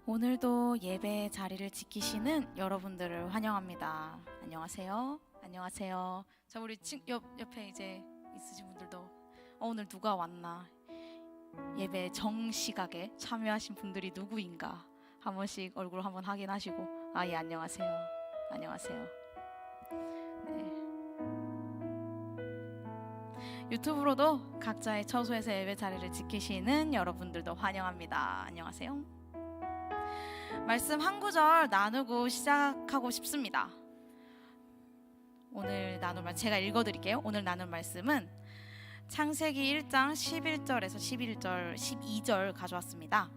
오늘도 예배 자리를 지키시는 여러분들을 환영합니다. 안녕하세요. 안녕하세요. 자, 우리 옆에 이제 있으신 분들도 오늘 누가 왔나? 예배 정시각에 참여하신 분들이 누구인가? 한 번씩 얼굴 한번 확인하시고 예, 안녕하세요. 안녕하세요. 네. 유튜브로도 각자의 처소에서 예배 자리를 지키시는 여러분들도 환영합니다. 안녕하세요. 말씀 한 구절 나누고 시작하고 싶습니다. 오늘 나눌 말씀 제가 읽어드릴게요. 오늘 나눌 말씀은 창세기 1장 11절에서 11절, 12절 가져왔습니다.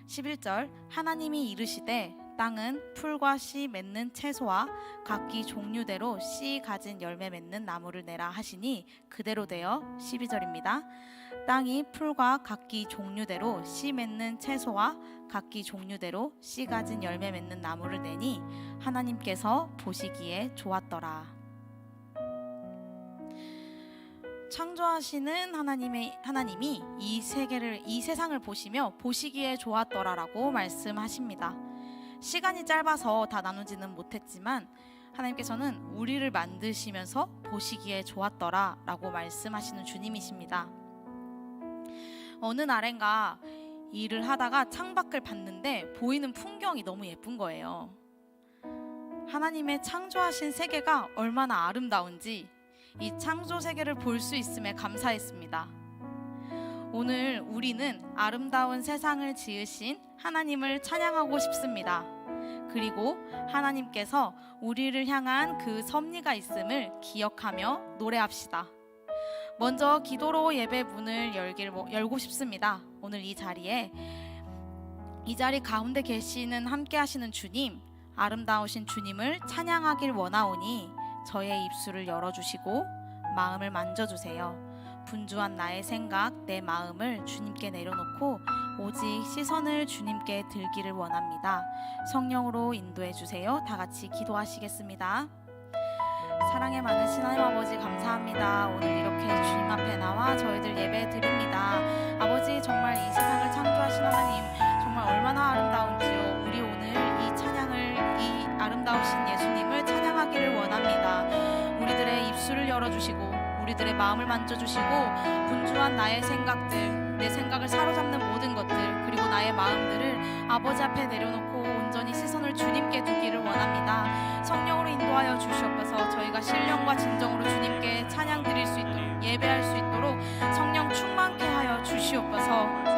11절 하나님이 이르시되 땅은 풀과 씨 맺는 채소와 각기 종류대로 씨 가진 열매 맺는 나무를 내라 하시니 그대로 되어 12절입니다. 땅이 풀과 각기 종류대로 씨 맺는 채소와 각기 종류대로 씨 가진 열매 맺는 나무를 내니 하나님께서 보시기에 좋았더라. 창조하시는 하나님이 이 세상을 보시며 보시기에 좋았더라라고 말씀하십니다. 시간이 짧아서 다 나누지는 못했지만 하나님께서는 우리를 만드시면서 보시기에 좋았더라라고 말씀하시는 주님이십니다. 어느 날엔가 일을 하다가 창밖을 봤는데 보이는 풍경이 너무 예쁜 거예요. 하나님의 창조하신 세계가 얼마나 아름다운지 이 창조 세계를 볼 수 있음에 감사했습니다. 오늘 우리는 아름다운 세상을 지으신 하나님을 찬양하고 싶습니다. 그리고 하나님께서 우리를 향한 그 섭리가 있음을 기억하며 노래합시다. 먼저 기도로 예배 문을 열고 싶습니다. 오늘 이 자리 가운데 계시는 함께 하시는 주님, 아름다우신 주님을 찬양하길 원하오니 저의 입술을 열어주시고 마음을 만져주세요. 분주한 나의 생각, 내 마음을 주님께 내려놓고 오직 시선을 주님께 들기를 원합니다. 성령으로 인도해 주세요. 다 같이 기도하시겠습니다. 사랑에 많으신 하나님 아버지 감사합니다. 오늘 이렇게 주님 앞에 나와 저희들 예배 드립니다. 아버지 정말 이 세상을 창조하신 하나님 정말 얼마나 아름다운지요. 우리 오늘 이 찬양을 이 아름다우신 예수님을 찬양하기를 원합니다. 우리들의 입술을 열어주시고 우리들의 마음을 만져주시고 분주한 나의 생각들, 내 생각을 사로잡는 모든 것들 그리고 나의 마음들을 아버지 앞에 내려놓고 온전히 시선을 주님께 두기를 원합니다. 성령으로 인도하여 주시옵소서. 저희가 신령과 진정으로 주님께 찬양 드릴 수 있도록 예배할 수 있도록 성령 충만케 하여 주시옵소서.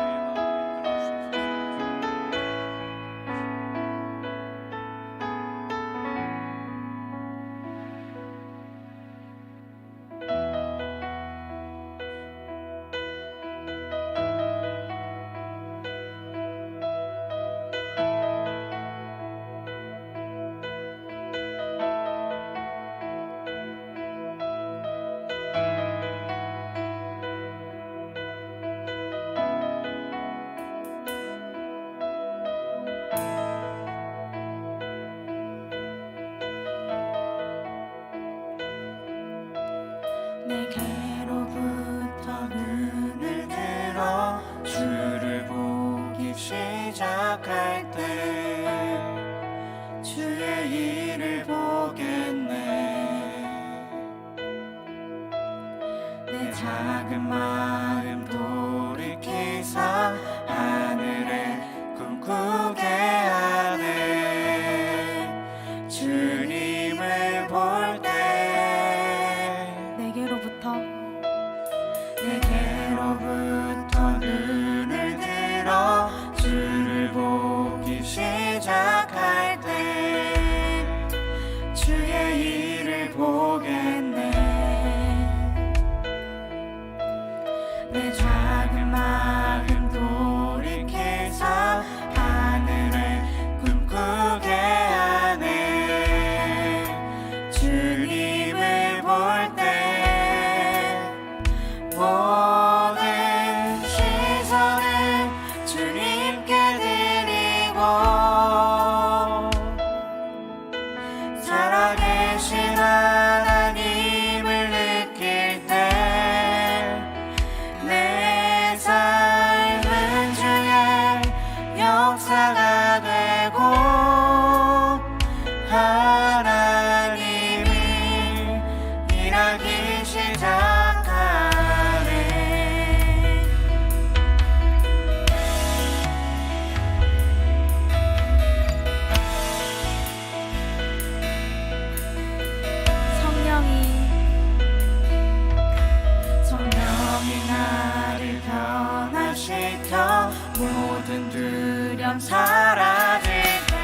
감 사라질 때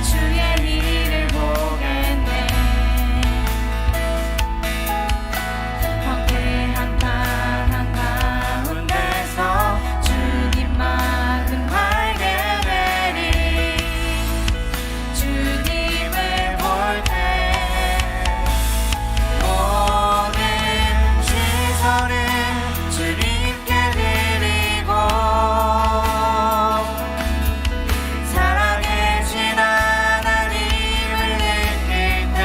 주의 일을 보겠네. 황폐한 땅 한가운데서 주님 마음 알게 되리. 주님을 볼 때 모든 시선을 주님께 드리고 살아계신 하나님을 느낄 때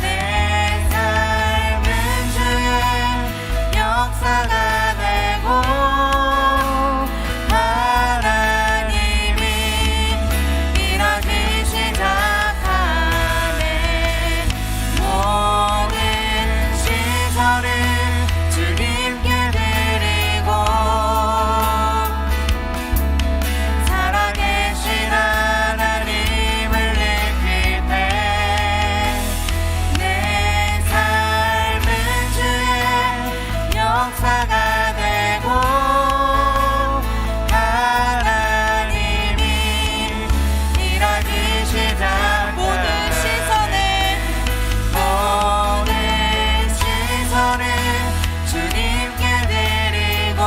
내 삶은 주의 역사가 되고 하나님이 일하기 시작하네. 모든 시선을 주님께 드리고 살아계신 하나님을 느낄 때 내 삶은 주의 역사가 되고 하나님이 일하기 시작. 모든 시선을 주님께 드리고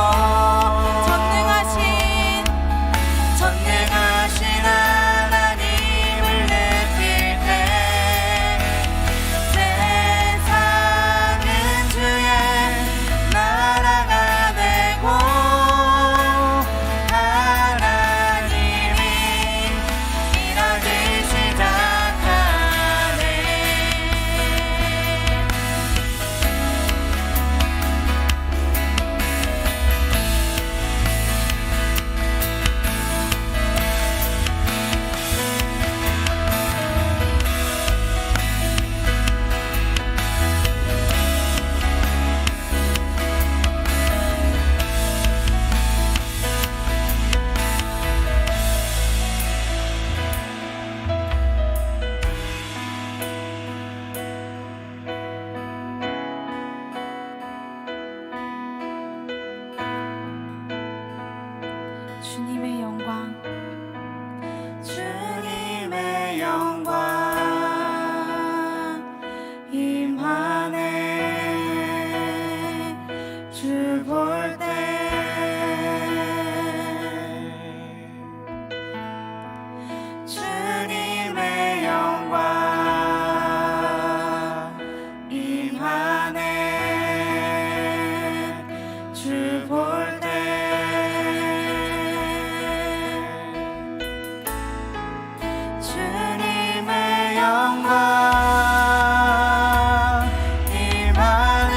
전능하신 하나님을 느낄 때 세상은 주의 나라가 되고 하나님이 일하기 시작하네. 주님의 영광, 주님의 영광 임하네. 주 볼 때 주님의 영광 임하네. 주 볼 때 주님의 영광 임하네.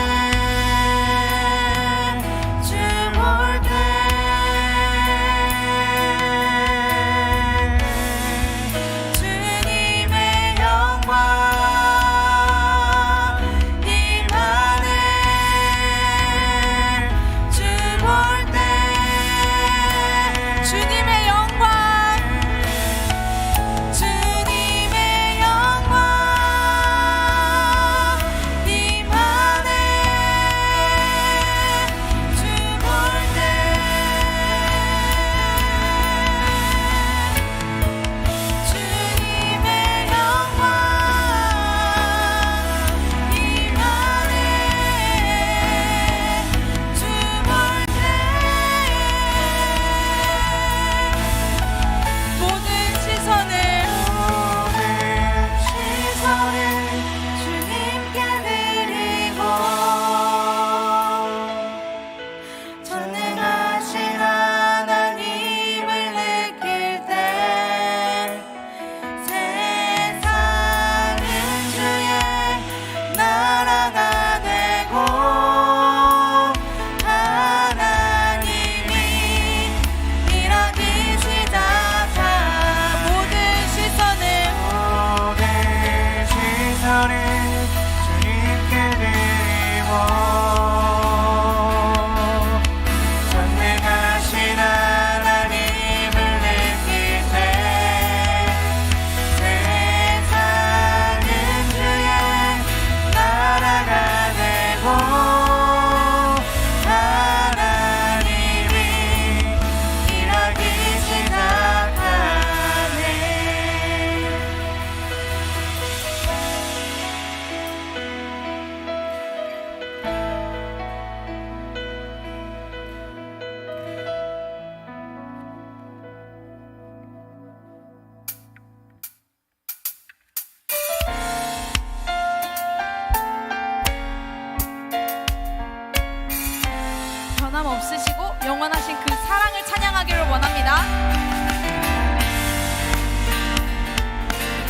변함 없으시고 영원하신 그 사랑을 찬양하기를 원합니다.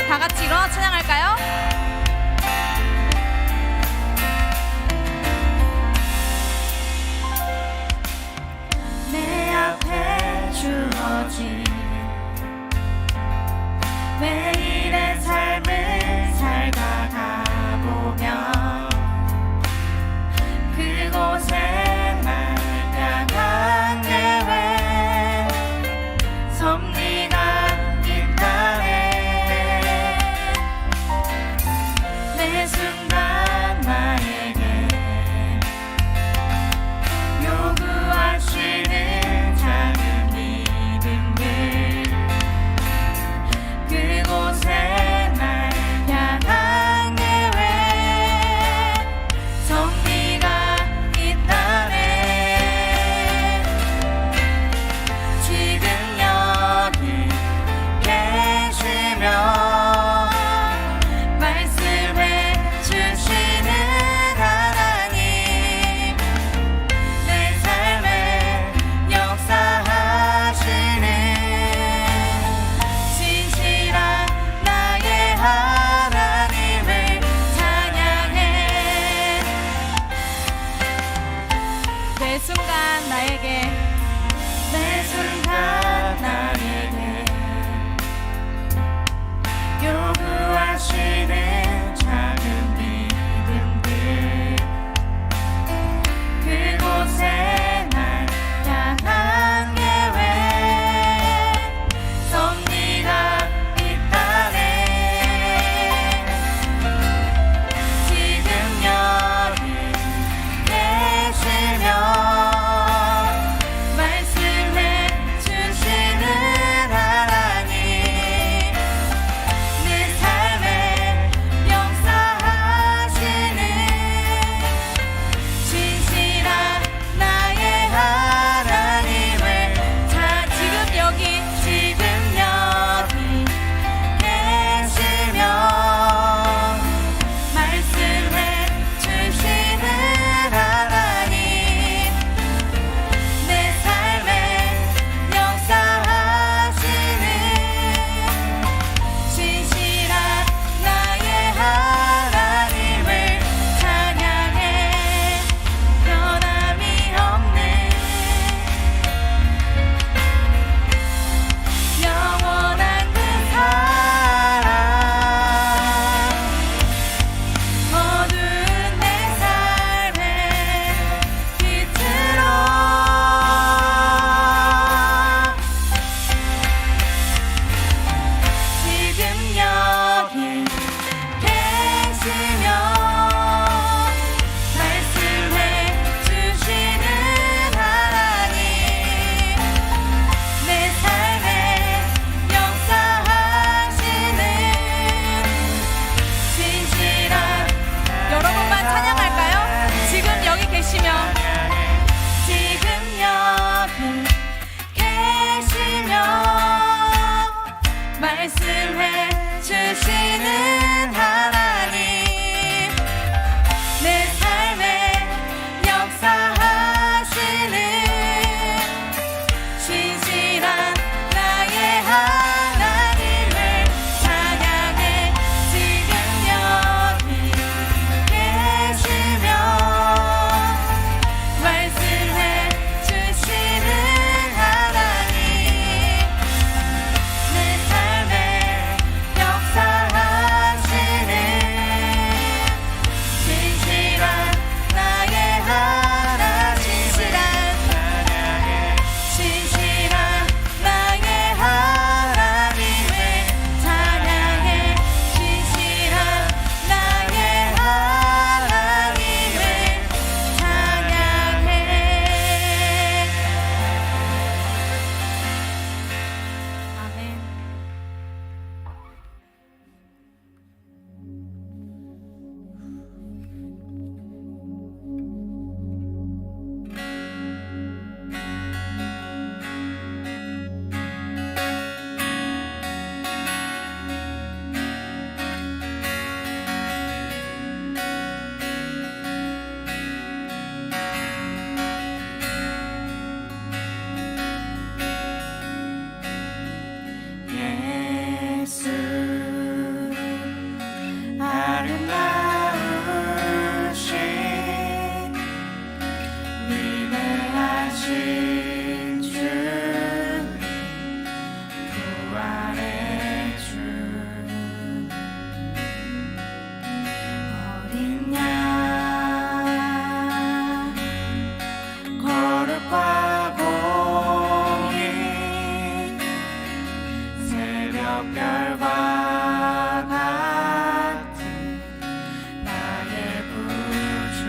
다 같이 일어나 찬양할까요? 내 앞에 주어진 매일의 삶을 살다가 보면 그곳에 날 향한 계획 섭리가 있다네. 매 순간 나에게 요구하시는 작은 믿음들 그곳에 날 향한 계획 섭리가 있다네. 지금 여기 계시며 말씀해 주시는 하나님 내 삶에 역사하시는 신실한 나의 하나님을 찬양해. 매 순간 나에게 요구하시는 작은 믿음들 그곳에 날 향한 계획 섭리가 있다네. 지금 여기 계시며 말씀해 주시는 오신 주님, 부활의 주, 어린 양 거룩과 공의, 새벽별과 같은 나의 구주,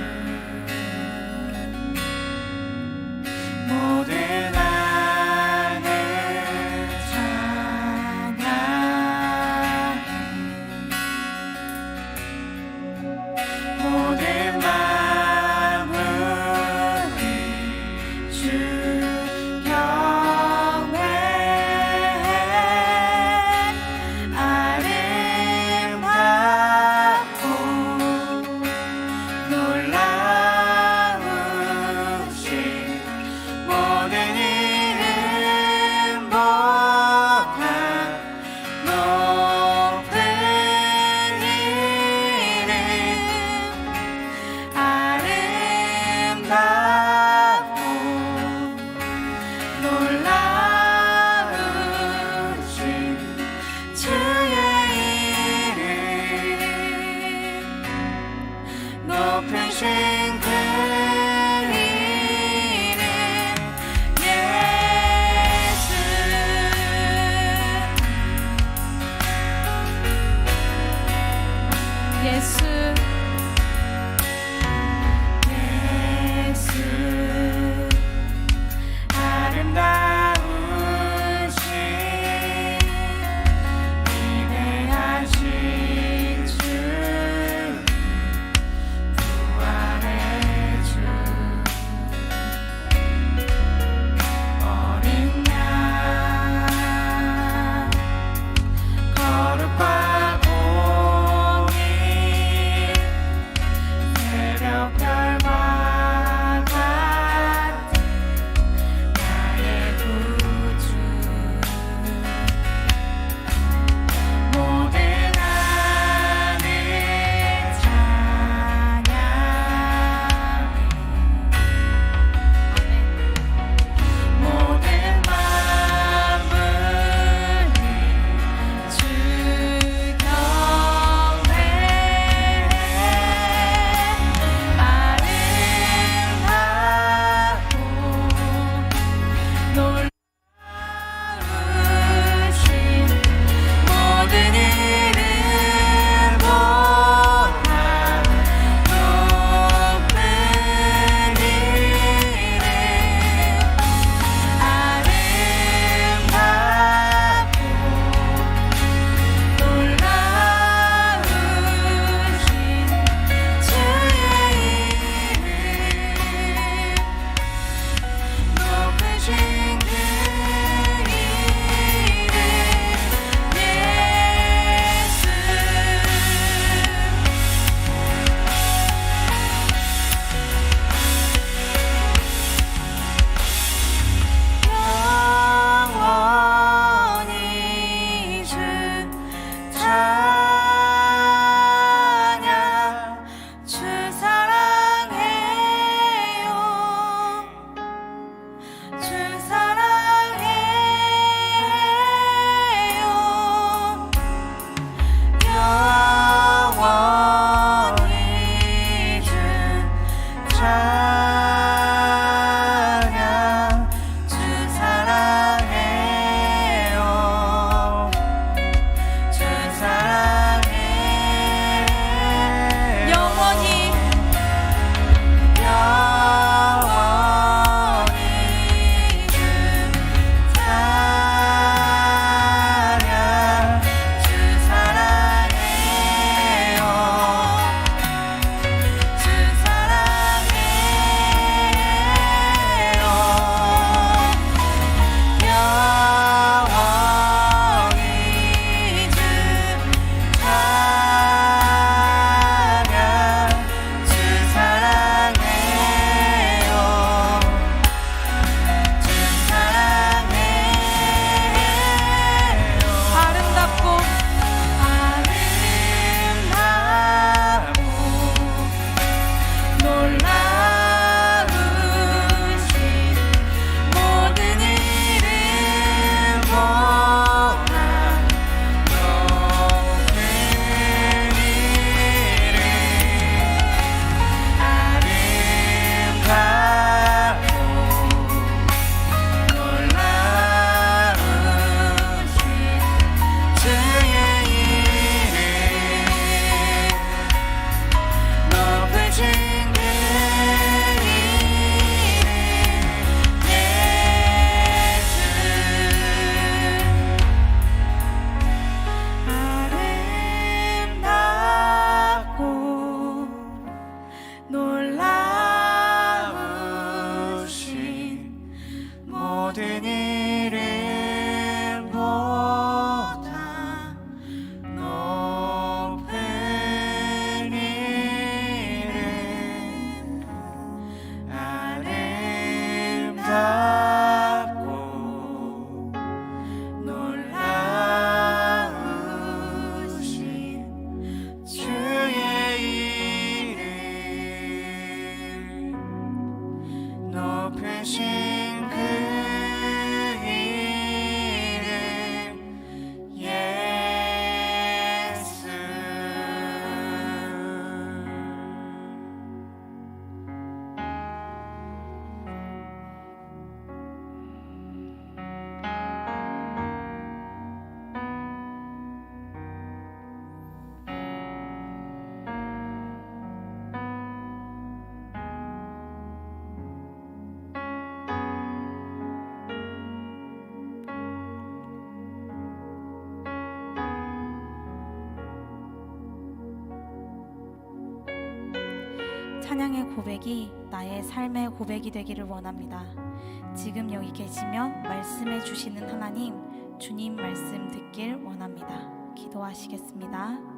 모든 이름보다 높은 이름 아름답고 놀라우신 주의 이름 높으신 그 이름 예수. 찬양의 고백이 나의 삶의 고백이 되기를 원합니다. 지금 여기 계시며 말씀해 주시는 하나님, 주님 말씀 듣길 원합니다. 기도하시겠습니다.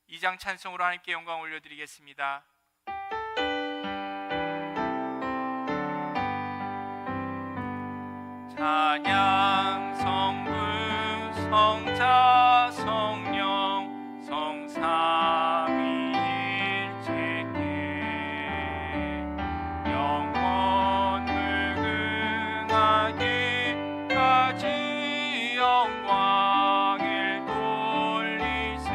이 장 찬송으로 하나님께 영광 올려드리겠습니다. 찬양 성부 성자 성령 성삼위일체께 영원 무궁하기까지 영광을 돌리세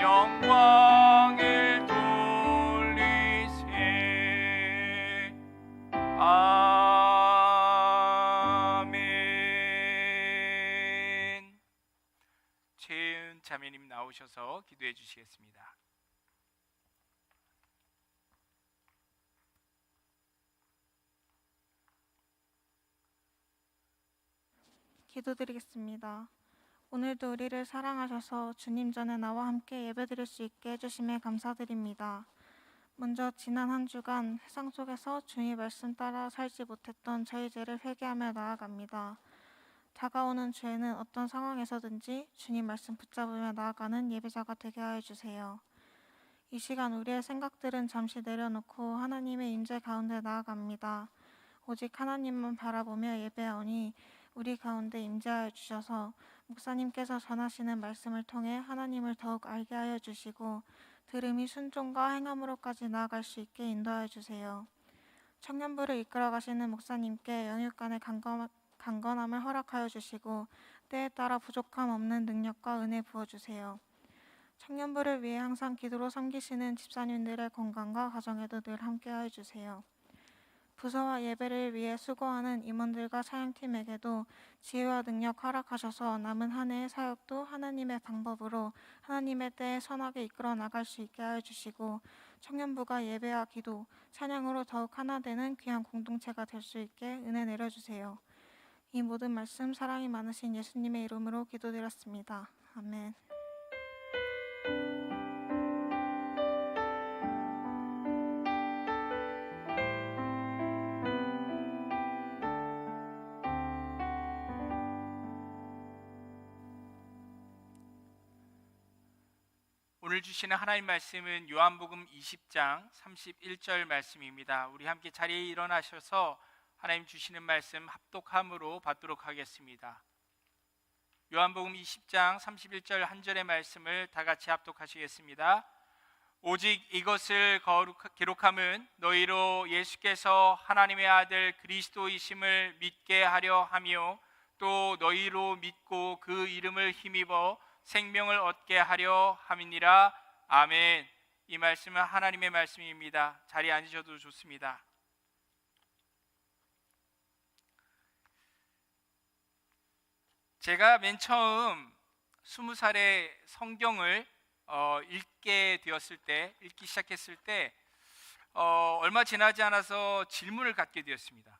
영광을 돌리세. 아멘. 최은 자매님 나오셔서 기도해 주시겠습니다. 기도드리겠습니다. 오늘도 우리를 사랑하셔서 주님 전에 나와 함께 예배드릴 수 있게 해주심에 감사드립니다. 먼저 지난 한 주간 세상 속에서 주의 말씀 따라 살지 못했던 저희 죄를 회개하며 나아갑니다. 다가오는 주에는 어떤 상황에서든지 주님 말씀 붙잡으며 나아가는 예배자가 되게 하여 주세요. 이 시간 우리의 생각들은 잠시 내려놓고 하나님의 임재 가운데 나아갑니다. 오직 하나님만 바라보며 예배하오니 우리 가운데 임재하여 주셔서 목사님께서 전하시는 말씀을 통해 하나님을 더욱 알게 하여 주시고 들음이 순종과 행함으로까지 나아갈 수 있게 인도하여 주세요. 청년부를 이끌어 가시는 목사님께 영육간의 강건함을 허락하여 주시고 때에 따라 부족함 없는 능력과 은혜 부어주세요. 청년부를 위해 항상 기도로 섬기시는 집사님들의 건강과 가정에도 늘 함께하여 주세요. 부서와 예배를 위해 수고하는 임원들과 사역팀에게도 지혜와 능력 허락하셔서 남은 한 해의 사역도 하나님의 방법으로 하나님의 때에 선하게 이끌어 나갈 수 있게 하여 주시고 청년부가 예배와 기도, 찬양으로 더욱 하나 되는 귀한 공동체가 될 수 있게 은혜 내려주세요. 이 모든 말씀 사랑이 많으신 예수님의 이름으로 기도드렸습니다. 아멘. 오늘 주시는 하나님 말씀은 요한복음 20장 31절 말씀입니다. 우리 함께 자리에 일어나셔서 하나님 주시는 말씀 합독함으로 받도록 하겠습니다. 요한복음 20장 31절 한 절의 말씀을 다 같이 합독하시겠습니다. 오직 이것을 기록함은 너희로 예수께서 하나님의 아들 그리스도이심을 믿게 하려 하며 또 너희로 믿고 그 이름을 힘입어 생명을 얻게 하려 함이니라. 아멘. 이 말씀은 하나님의 말씀입니다. 자리에 앉으셔도 좋습니다. 제가 맨 처음 20살에 성경을 읽기 시작했을 때 얼마 지나지 않아서 질문을 갖게 되었습니다.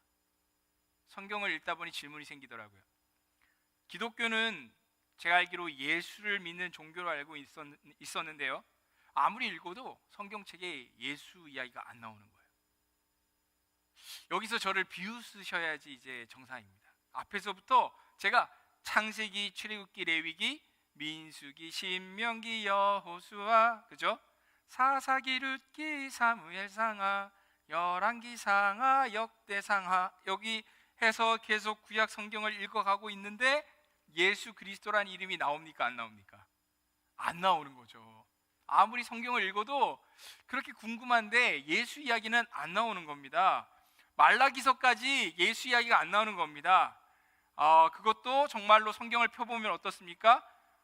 성경을 읽다 보니 질문이 생기더라고요. 기독교는 제가 알기로 예수를 믿는 종교로 알고 있었는데요, 아무리 읽어도 성경책에 예수 이야기가 안 나오는 거예요. 여기서 저를 비웃으셔야지 이제 정상입니다. 앞에서부터 제가 창세기, 출애굽기, 레위기, 민수기, 신명기, 여호수아, 그죠? 사사기, 룻기, 사무엘상하, 열왕기상하, 역대상하, 여기 해서 계속 구약 성경을 읽어가고 있는데 예수 그리스도라는 이름이 나옵니까? 안 나옵니까? 안 나오는 거죠. 아무리 성경을 읽어도 그렇게 궁금한데 예수 이야기는 안 나오는 겁니다. 말라기서까지 예수 이야기가 안 나오는 겁니다. 그것도 정말로 성경을 펴보면 어떻습니까?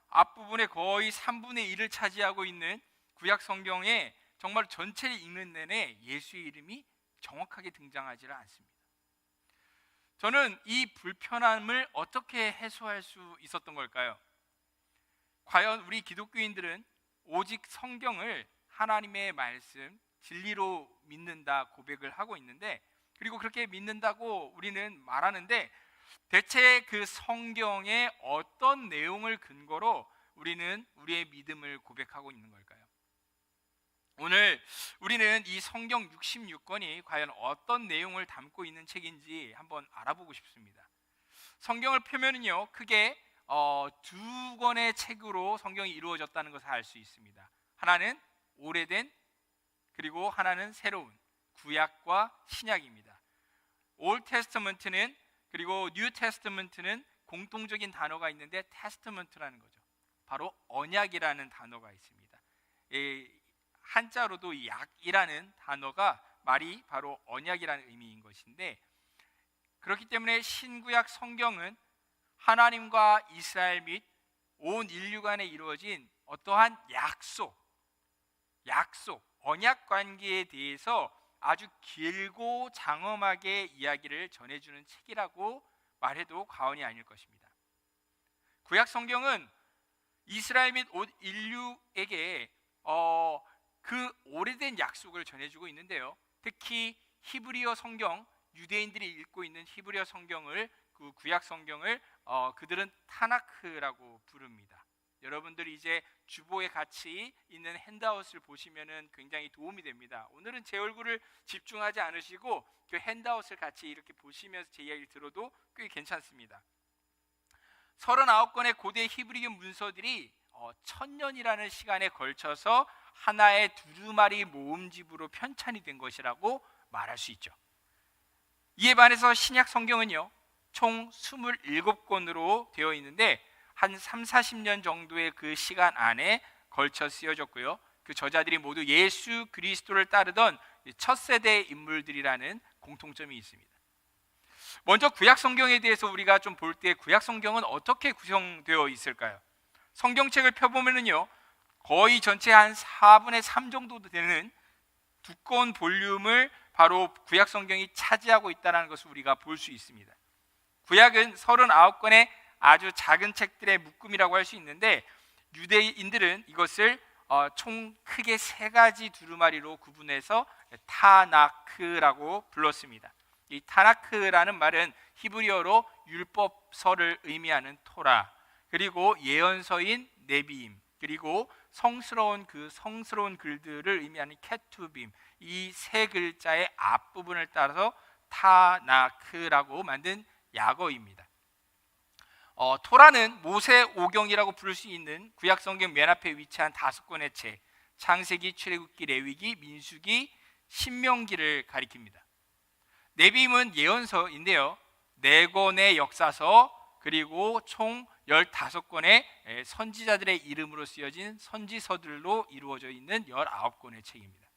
앞부분에 거의 3분의 1을 차지하고 있는 구약 성경에 정말 전체를 읽는 내내 예수의 이름이 정확하게 등장하지를 않습니다. 저는 이 불편함을 어떻게 해소할 수 있었던 걸까요? 과연 우리 기독교인들은 오직 성경을 하나님의 말씀, 진리로 믿는다 고백을 하고 있는데, 그리고 그렇게 믿는다고 우리는 말하는데 대체 그 성경의 어떤 내용을 근거로 우리는 우리의 믿음을 고백하고 있는 걸까요? 오늘 우리는 이 성경 66권이 과연 어떤 내용을 담고 있는 책인지 한번 알아보고 싶습니다. 성경을 펴면은요, 크게 두 권의 책으로 성경이 이루어졌다는 것을 알 수 있습니다. 하나는 오래된, 그리고 하나는 새로운, 구약과 신약입니다. 올 테스터먼트는, 그리고 뉴 테스터먼트는 공통적인 단어가 있는데 테스터먼트라는 거죠. 바로 언약이라는 단어가 있습니다. 한자로도 이 약이라는 단어가 말이 바로 언약이라는 의미인 것인데, 그렇기 때문에 신구약 성경은 하나님과 이스라엘 및 온 인류 간에 이루어진 어떠한 약속, 언약 관계에 대해서 아주 길고 장엄하게 이야기를 전해주는 책이라고 말해도 과언이 아닐 것입니다. 구약 성경은 이스라엘 및 온 인류에게 그 오래된 약속을 전해주고 있는데요, 특히 히브리어 성경, 유대인들이 읽고 있는 히브리어 성경을, 그 구약 성경을 그들은 타나크라고 부릅니다. 여러분들이 이제 주보에 같이 있는 핸드아웃을 보시면은 굉장히 도움이 됩니다. 오늘은 제 얼굴을 집중하지 않으시고 그 핸드아웃을 같이 이렇게 보시면서 제 이야기를 들어도 꽤 괜찮습니다. 39권의 고대 히브리어 문서들이 1000년이라는 시간에 걸쳐서 하나의 두루마리 모음집으로 편찬이 된 것이라고 말할 수 있죠. 이에 반해서 신약 성경은요, 총 27권으로 되어 있는데 한 3, 40년 정도의 그 시간 안에 걸쳐 쓰여졌고요. 그 저자들이 모두 예수 그리스도를 따르던 첫 세대 인물들이라는 공통점이 있습니다. 먼저 구약 성경에 대해서 우리가 좀 볼 때 구약 성경은 어떻게 구성되어 있을까요? 성경책을 펴보면요, 거의 전체 한 4분의 3 정도 되는 두꺼운 볼륨을 바로 구약 성경이 차지하고 있다는 것을 우리가 볼 수 있습니다. 구약은 39권의 아주 작은 책들의 묶음이라고 할 수 있는데, 유대인들은 이것을 총 크게 3가지 두루마리로 구분해서 타나크라고 불렀습니다. 이 타나크라는 말은 히브리어로 율법서를 의미하는 토라, 그리고 예언서인 네비임, 그리고 성스러운 글들을 의미하는 케투빔, 이 3글자의 앞부분을 따라서 타나크라고 만든 약어입니다. 토라는 모세오경이라고 부를 수 있는 구약 성경 맨 앞에 위치한 5권의 책, 창세기, 출애굽기, 레위기, 민수기, 신명기를 가리킵니다. 네비임은 예언서인데요, 4권의 역사서, 그리고 총 15권의 선지자들의 이름으로 쓰여진 선지서들로 이루어져 있는 19권의 책입니다.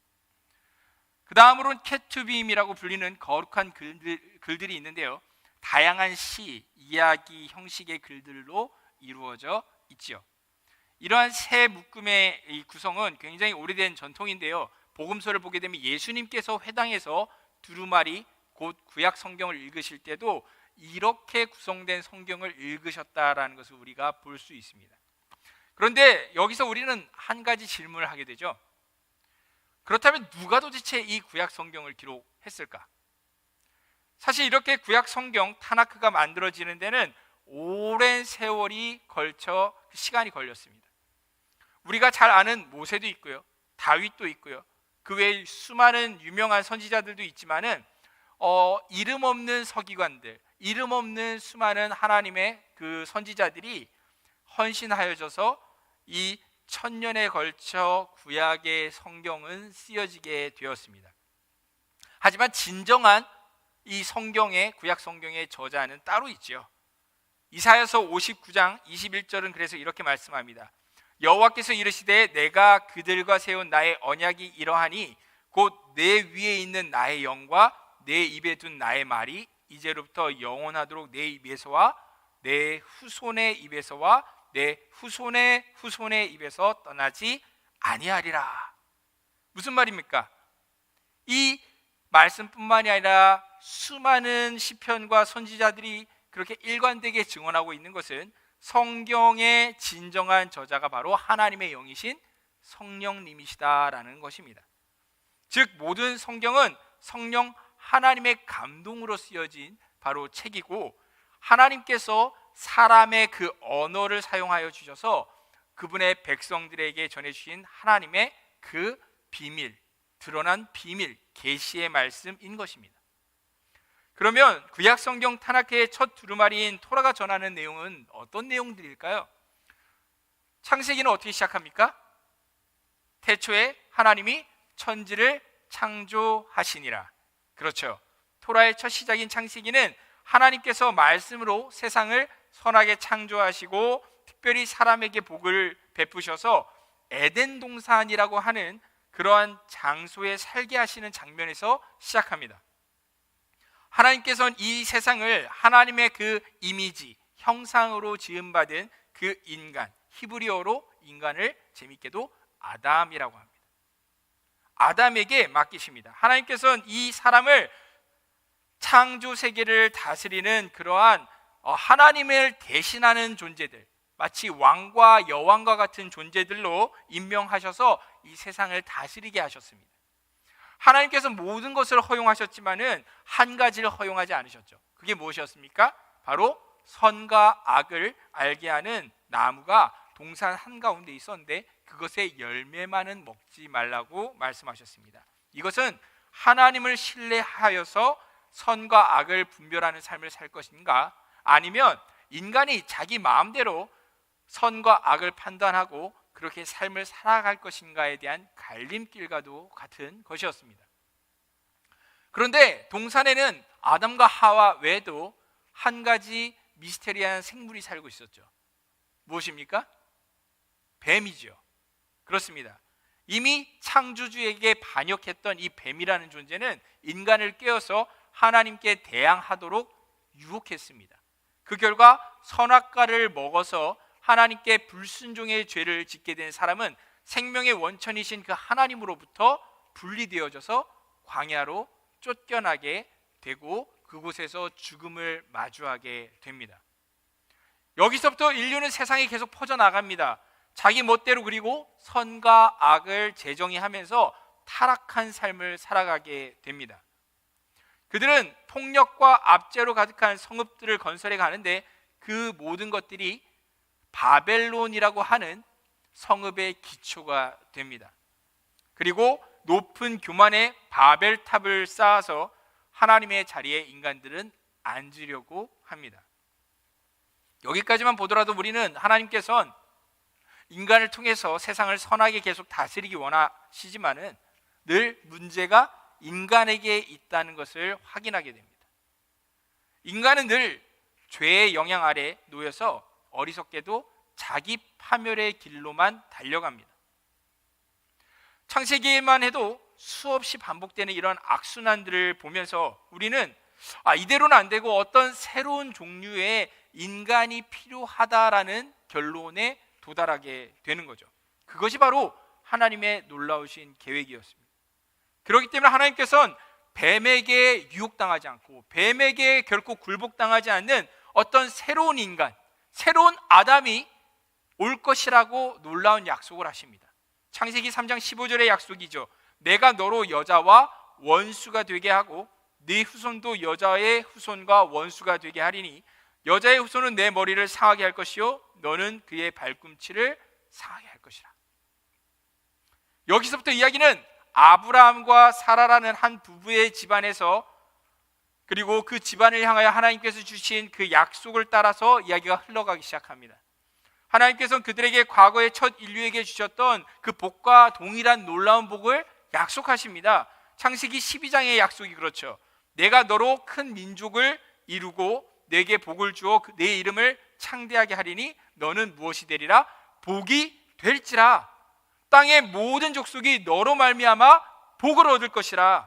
그 다음으로는 케투빔이라고 불리는 거룩한 글들이 있는데요, 다양한 시, 이야기 형식의 글들로 이루어져 있지요. 이러한 세 묶음의 이 구성은 굉장히 오래된 전통인데요, 복음서를 보게 되면 예수님께서 회당에서 두루마리 곧 구약 성경을 읽으실 때도 이렇게 구성된 성경을 읽으셨다라는 것을 우리가 볼 수 있습니다. 그런데 여기서 우리는 한 가지 질문을 하게 되죠. 그렇다면 누가 도대체 이 구약 성경을 기록했을까? 사실 이렇게 구약 성경 타나크가 만들어지는 데는 오랜 세월이 걸쳐 시간이 걸렸습니다. 우리가 잘 아는 모세도 있고요, 다윗도 있고요, 그 외에 수많은 유명한 선지자들도 있지만은 이름 없는 서기관들, 이름 없는 수많은 하나님의 그 선지자들이 헌신하여져서 이 1000년에 걸쳐 구약의 성경은 쓰여지게 되었습니다. 하지만 진정한 이 성경의 구약 성경의 저자는 따로 있죠. 이사야서 59장 21절은 그래서 이렇게 말씀합니다. 여호와께서 이르시되 내가 그들과 세운 나의 언약이 이러하니 곧 내 위에 있는 나의 영과 내 입에 둔 나의 말이 이제로부터 영원하도록 내 입에서와 내 후손의 입에서와 내 후손의 후손의 입에서 떠나지 아니하리라. 무슨 말입니까? 이 말씀뿐만이 아니라 수많은 시편과 선지자들이 그렇게 일관되게 증언하고 있는 것은 성경의 진정한 저자가 바로 하나님의 영이신 성령님이시다라는 것입니다. 즉 모든 성경은 성령 하나님의 감동으로 쓰여진 바로 책이고, 하나님께서 사람의 그 언어를 사용하여 주셔서 그분의 백성들에게 전해주신 하나님의 그 비밀, 드러난 비밀, 계시의 말씀인 것입니다. 그러면 구약 성경 타나크의 첫 두루마리인 토라가 전하는 내용은 어떤 내용들일까요? 창세기는 어떻게 시작합니까? 태초에 하나님이 천지를 창조하시니라. 그렇죠. 토라의 첫 시작인 창세기는 하나님께서 말씀으로 세상을 선하게 창조하시고 특별히 사람에게 복을 베푸셔서 에덴 동산이라고 하는 그러한 장소에 살게 하시는 장면에서 시작합니다. 하나님께서는 이 세상을 하나님의 그 이미지, 형상으로 지음받은 그 인간, 히브리어로 인간을 재밌게도 아담이라고 합니다. 아담에게 맡기십니다. 하나님께서는 이 사람을 창조 세계를 다스리는 그러한 하나님을 대신하는 존재들, 마치 왕과 여왕과 같은 존재들로 임명하셔서 이 세상을 다스리게 하셨습니다. 하나님께서 모든 것을 허용하셨지만은 한 가지를 허용하지 않으셨죠. 그게 무엇이었습니까? 바로 선과 악을 알게 하는 나무가 동산 한가운데 있었는데 그것의 열매만은 먹지 말라고 말씀하셨습니다. 이것은 하나님을 신뢰하여서 선과 악을 분별하는 삶을 살 것인가, 아니면 인간이 자기 마음대로 선과 악을 판단하고 그렇게 삶을 살아갈 것인가에 대한 갈림길과도 같은 것이었습니다. 그런데 동산에는 아담과 하와 외에도 한 가지 미스테리한 생물이 살고 있었죠. 무엇입니까? 뱀이죠. 그렇습니다. 이미 창조주에게 반역했던 이 뱀이라는 존재는 인간을 깨워서 하나님께 대항하도록 유혹했습니다. 그 결과 선악과를 먹어서 하나님께 불순종의 죄를 짓게 된 사람은 생명의 원천이신 그 하나님으로부터 분리되어져서 광야로 쫓겨나게 되고 그곳에서 죽음을 마주하게 됩니다. 여기서부터 인류는 세상에 계속 퍼져나갑니다. 자기 멋대로 그리고 선과 악을 재정의하면서 타락한 삶을 살아가게 됩니다. 그들은 폭력과 압제로 가득한 성읍들을 건설해 가는데 그 모든 것들이 바벨론이라고 하는 성읍의 기초가 됩니다. 그리고 높은 교만의 바벨탑을 쌓아서 하나님의 자리에 인간들은 앉으려고 합니다. 여기까지만 보더라도 우리는 하나님께서는 인간을 통해서 세상을 선하게 계속 다스리기 원하시지만은 늘 문제가 인간에게 있다는 것을 확인하게 됩니다. 인간은 늘 죄의 영향 아래 놓여서 어리석게도 자기 파멸의 길로만 달려갑니다. 창세기에만 해도 수없이 반복되는 이런 악순환들을 보면서 우리는 이대로는 안 되고 어떤 새로운 종류의 인간이 필요하다라는 결론에 도달하게 되는 거죠. 그것이 바로 하나님의 놀라우신 계획이었습니다. 그렇기 때문에 하나님께서는 뱀에게 유혹당하지 않고 뱀에게 결코 굴복당하지 않는 어떤 새로운 인간, 새로운 아담이 올 것이라고 놀라운 약속을 하십니다. 창세기 3장 15절의 약속이죠. 내가 너로 여자와 원수가 되게 하고 네 후손도 여자의 후손과 원수가 되게 하리니 여자의 후손은 내 머리를 상하게 할 것이요 너는 그의 발꿈치를 상하게 할 것이라. 여기서부터 이야기는 아브라함과 사라라는 한 부부의 집안에서 그리고 그 집안을 향하여 하나님께서 주신 그 약속을 따라서 이야기가 흘러가기 시작합니다. 하나님께서는 그들에게 과거의 첫 인류에게 주셨던 그 복과 동일한 놀라운 복을 약속하십니다. 창세기 12장의 약속이 그렇죠. 내가 너로 큰 민족을 이루고 내게 복을 주어 내 이름을 창대하게 하리니 너는 무엇이 되리라? 복이 될지라. 땅의 모든 족속이 너로 말미암아 복을 얻을 것이라.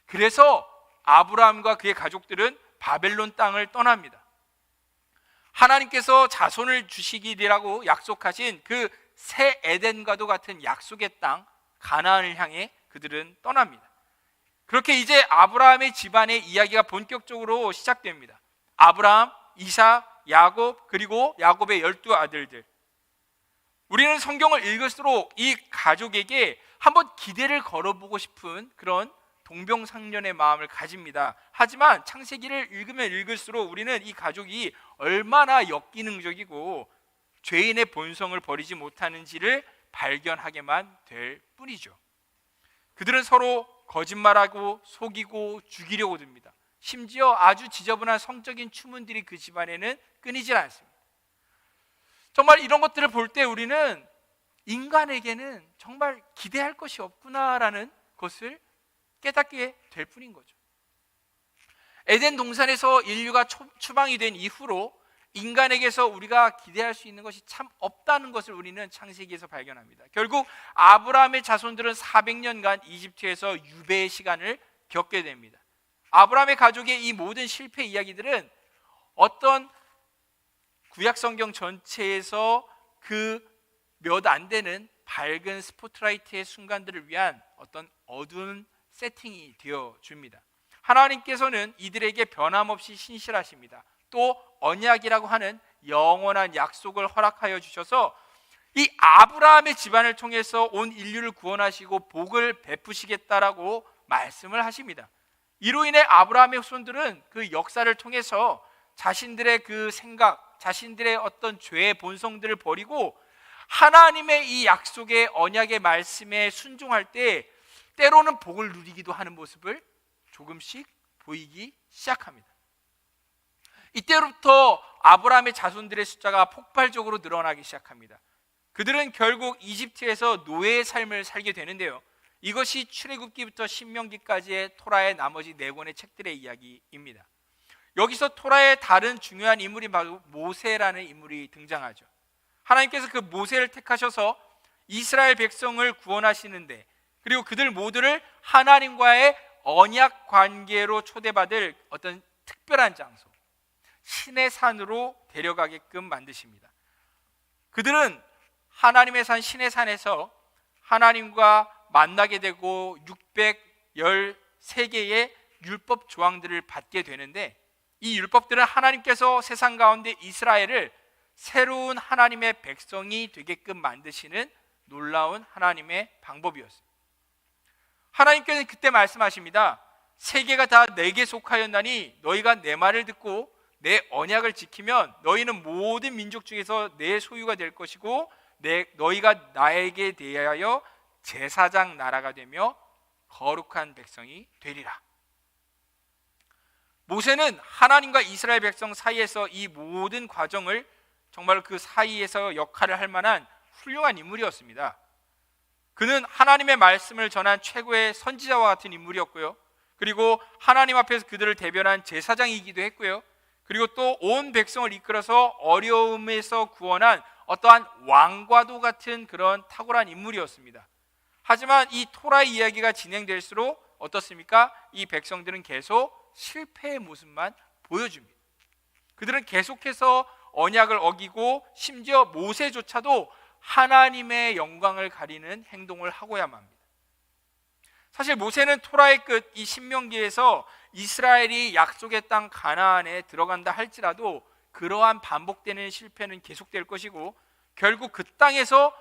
그래서 아브라함과 그의 가족들은 바벨론 땅을 떠납니다. 하나님께서 자손을 주시기라고 약속하신 그 새 에덴과도 같은 약속의 땅 가나안을 향해 그들은 떠납니다. 그렇게 이제 아브라함의 집안의 이야기가 본격적으로 시작됩니다. 아브라함, 이삭, 야곱 그리고 야곱의 12아들들. 우리는 성경을 읽을수록 이 가족에게 한번 기대를 걸어보고 싶은 그런 동병상련의 마음을 가집니다. 하지만 창세기를 읽으면 읽을수록 우리는 이 가족이 얼마나 역기능적이고 죄인의 본성을 버리지 못하는지를 발견하게만 될 뿐이죠. 그들은 서로 거짓말하고 속이고 죽이려고 듭니다. 심지어 아주 지저분한 성적인 추문들이 그 집안에는 끊이질 않습니다. 정말 이런 것들을 볼 때 우리는 인간에게는 정말 기대할 것이 없구나라는 것을 깨닫게 될 뿐인 거죠. 에덴 동산에서 인류가 추방이 된 이후로 인간에게서 우리가 기대할 수 있는 것이 참 없다는 것을 우리는 창세기에서 발견합니다. 결국 아브라함의 자손들은 400년간 이집트에서 유배의 시간을 겪게 됩니다. 아브라함의 가족의 이 모든 실패 이야기들은 어떤 구약 성경 전체에서 그 몇 안 되는 밝은 스포트라이트의 순간들을 위한 어떤 어두운 세팅이 되어 줍니다. 하나님께서는 이들에게 변함없이 신실하십니다. 또 언약이라고 하는 영원한 약속을 허락하여 주셔서 이 아브라함의 집안을 통해서 온 인류를 구원하시고 복을 베푸시겠다라고 말씀을 하십니다. 이로 인해 아브라함의 후손들은 그 역사를 통해서 자신들의 그 생각, 자신들의 어떤 죄의 본성들을 버리고 하나님의 이 약속의 언약의 말씀에 순종할 때 때로는 복을 누리기도 하는 모습을 조금씩 보이기 시작합니다. 이때로부터 아브라함의 자손들의 숫자가 폭발적으로 늘어나기 시작합니다. 그들은 결국 이집트에서 노예의 삶을 살게 되는데요. 이것이 출애굽기부터 신명기까지의 토라의 나머지 4권의 책들의 이야기입니다. 여기서 토라의 다른 중요한 인물이 바로 모세라는 인물이 등장하죠. 하나님께서 그 모세를 택하셔서 이스라엘 백성을 구원하시는데, 그리고 그들 모두를 하나님과의 언약 관계로 초대받을 어떤 특별한 장소, 신의 산으로 데려가게끔 만드십니다. 그들은 하나님의 산 신의 산에서 하나님과 만나게 되고 613개의 율법 조항들을 받게 되는데, 이 율법들은 하나님께서 세상 가운데 이스라엘을 새로운 하나님의 백성이 되게끔 만드시는 놀라운 하나님의 방법이었습니다. 하나님께서는 그때 말씀하십니다. 세계가 다 내게 속하였나니 너희가 내 말을 듣고 내 언약을 지키면 너희는 모든 민족 중에서 내 소유가 될 것이고 너희가 나에게 대하여 제사장 나라가 되며 거룩한 백성이 되리라. 모세는 하나님과 이스라엘 백성 사이에서 이 모든 과정을 정말 그 사이에서 역할을 할 만한 훌륭한 인물이었습니다. 그는 하나님의 말씀을 전한 최고의 선지자와 같은 인물이었고요. 그리고 하나님 앞에서 그들을 대변한 제사장이기도 했고요. 그리고 또 온 백성을 이끌어서 어려움에서 구원한 어떠한 왕과도 같은 그런 탁월한 인물이었습니다. 하지만 이 토라의 이야기가 진행될수록 어떻습니까? 이 백성들은 계속 실패의 모습만 보여줍니다. 그들은 계속해서 언약을 어기고 심지어 모세조차도 하나님의 영광을 가리는 행동을 하고야만 합니다. 사실 모세는 토라의 끝 이 신명기에서 이스라엘이 약속의 땅 가나안에 들어간다 할지라도 그러한 반복되는 실패는 계속될 것이고 결국 그 땅에서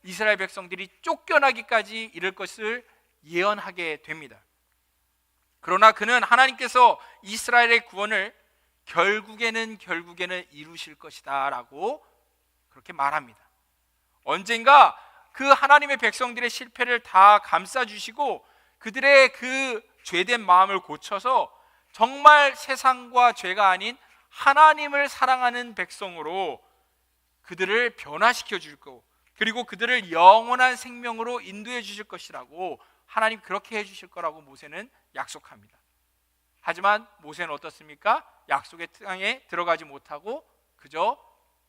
이스라엘 백성들이 쫓겨나기까지 이를 것을 예언하게 됩니다. 그러나 그는 하나님께서 이스라엘의 구원을 결국에는 이루실 것이다 라고 그렇게 말합니다. 언젠가 그 하나님의 백성들의 실패를 다 감싸주시고 그들의 그 죄된 마음을 고쳐서 정말 세상과 죄가 아닌 하나님을 사랑하는 백성으로 그들을 변화시켜 줄 거고, 그리고 그들을 영원한 생명으로 인도해 주실 것이라고 하나님 그렇게 해 주실 거라고 모세는 약속합니다. 하지만 모세는 어떻습니까? 약속의 땅에 들어가지 못하고 그저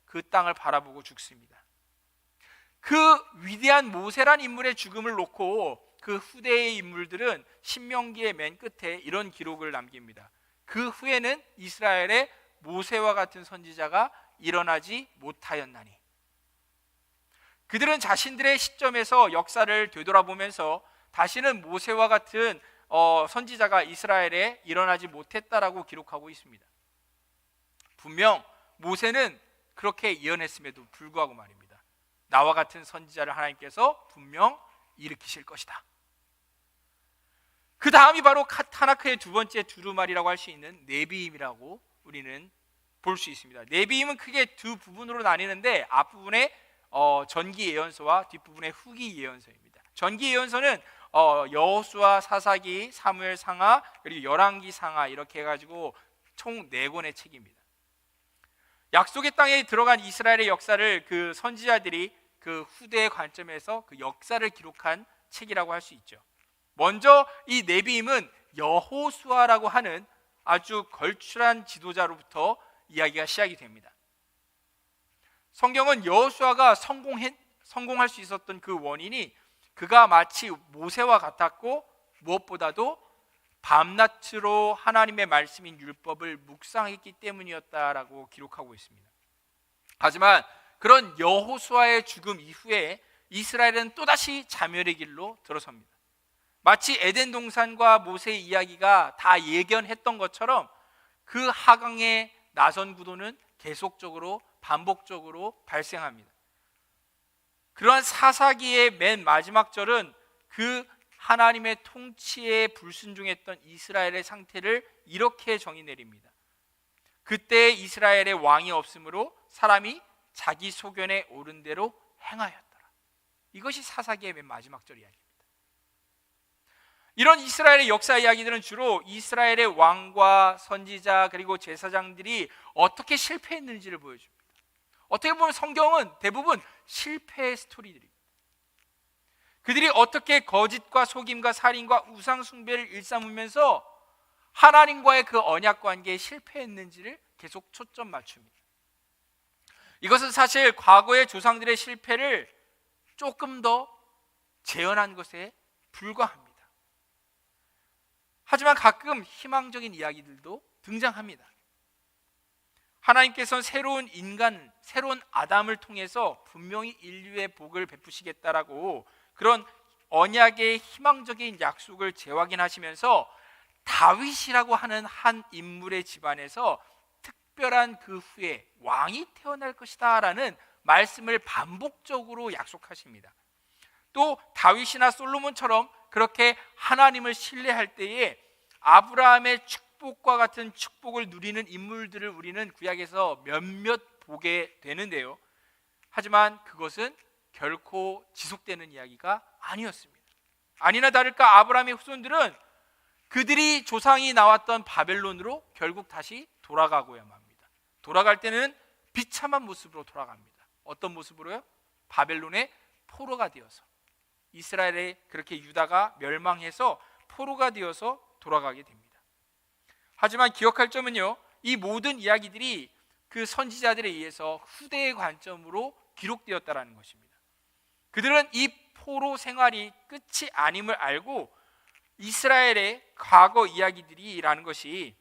그 땅을 바라보고 죽습니다. 그 위대한 모세란 인물의 죽음을 놓고 그 후대의 인물들은 신명기의 맨 끝에 이런 기록을 남깁니다. 그 후에는 이스라엘의 모세와 같은 선지자가 일어나지 못하였나니. 그들은 자신들의 시점에서 역사를 되돌아보면서 다시는 모세와 같은 선지자가 이스라엘에 일어나지 못했다라고 기록하고 있습니다. 분명 모세는 그렇게 예언했음에도 불구하고 말입니다. 나와 같은 선지자를 하나님께서 분명 일으키실 것이다. 그 다음이 바로 타나크의 두 번째 두루마리라고 할 수 있는 네비임이라고 우리는 볼 수 있습니다. 네비임은 크게 두 부분으로 나뉘는데 앞부분에 전기 예언서와 뒷부분에 후기 예언서입니다. 전기 예언서는 여호수아, 사사기, 사무엘 상하, 그리고 열왕기 상하 이렇게 해가지고 총 4권의 책입니다. 약속의 땅에 들어간 이스라엘의 역사를 그 선지자들이 그 후대의 관점에서 그 역사를 기록한 책이라고 할 수 있죠. 먼저 이 네비임은 여호수아라고 하는 아주 걸출한 지도자로부터 이야기가 시작이 됩니다. 성경은 여호수아가 성공할 수 있었던 그 원인이 그가 마치 모세와 같았고 무엇보다도 밤낮으로 하나님의 말씀인 율법을 묵상했기 때문이었다라고 기록하고 있습니다. 하지만 그런 여호수아의 죽음 이후에 이스라엘은 또다시 자멸의 길로 들어섭니다. 마치 에덴 동산과 모세의 이야기가 다 예견했던 것처럼 그 하강의 나선 구도는 계속적으로 반복적으로 발생합니다. 그러한 사사기의 맨 마지막 절은 그 하나님의 통치에 불순종했던 이스라엘의 상태를 이렇게 정의 내립니다. 그때 이스라엘의 왕이 없으므로 사람이 자기 소견에 옳은 대로 행하였더라. 이것이 사사기의 맨 마지막 절 이야기입니다. 이런 이스라엘의 역사 이야기들은 주로 이스라엘의 왕과 선지자 그리고 제사장들이 어떻게 실패했는지를 보여줍니다. 어떻게 보면 성경은 대부분 실패의 스토리들입니다. 그들이 어떻게 거짓과 속임과 살인과 우상 숭배를 일삼으면서 하나님과의 그 언약 관계에 실패했는지를 계속 초점 맞춥니다. 이것은 사실 과거의 조상들의 실패를 조금 더 재현한 것에 불과합니다. 하지만 가끔 희망적인 이야기들도 등장합니다. 하나님께서는 새로운 인간, 새로운 아담을 통해서 분명히 인류의 복을 베푸시겠다라고 그런 언약의 희망적인 약속을 재확인하시면서 다윗이라고 하는 한 인물의 집안에서 특별한 그 후에 왕이 태어날 것이다 라는 말씀을 반복적으로 약속하십니다. 또 다윗이나 솔로몬처럼 그렇게 하나님을 신뢰할 때에 아브라함의 축복과 같은 축복을 누리는 인물들을 우리는 구약에서 몇몇 보게 되는데요. 하지만 그것은 결코 지속되는 이야기가 아니었습니다. 아니나 다를까 아브라함의 후손들은 그들이 조상이 나왔던 바벨론으로 결국 다시 돌아가고야만 합니다. 돌아갈 때는 비참한 모습으로 돌아갑니다. 어떤 모습으로요? 바벨론의 포로가 되어서, 이스라엘에 그렇게 유다가 멸망해서 포로가 되어서 돌아가게 됩니다. 하지만 기억할 점은요, 이 모든 이야기들이 그 선지자들에 의해서 후대의 관점으로 기록되었다라는 것입니다. 그들은 이 포로 생활이 끝이 아님을 알고 이스라엘의 과거 이야기들이라는 것이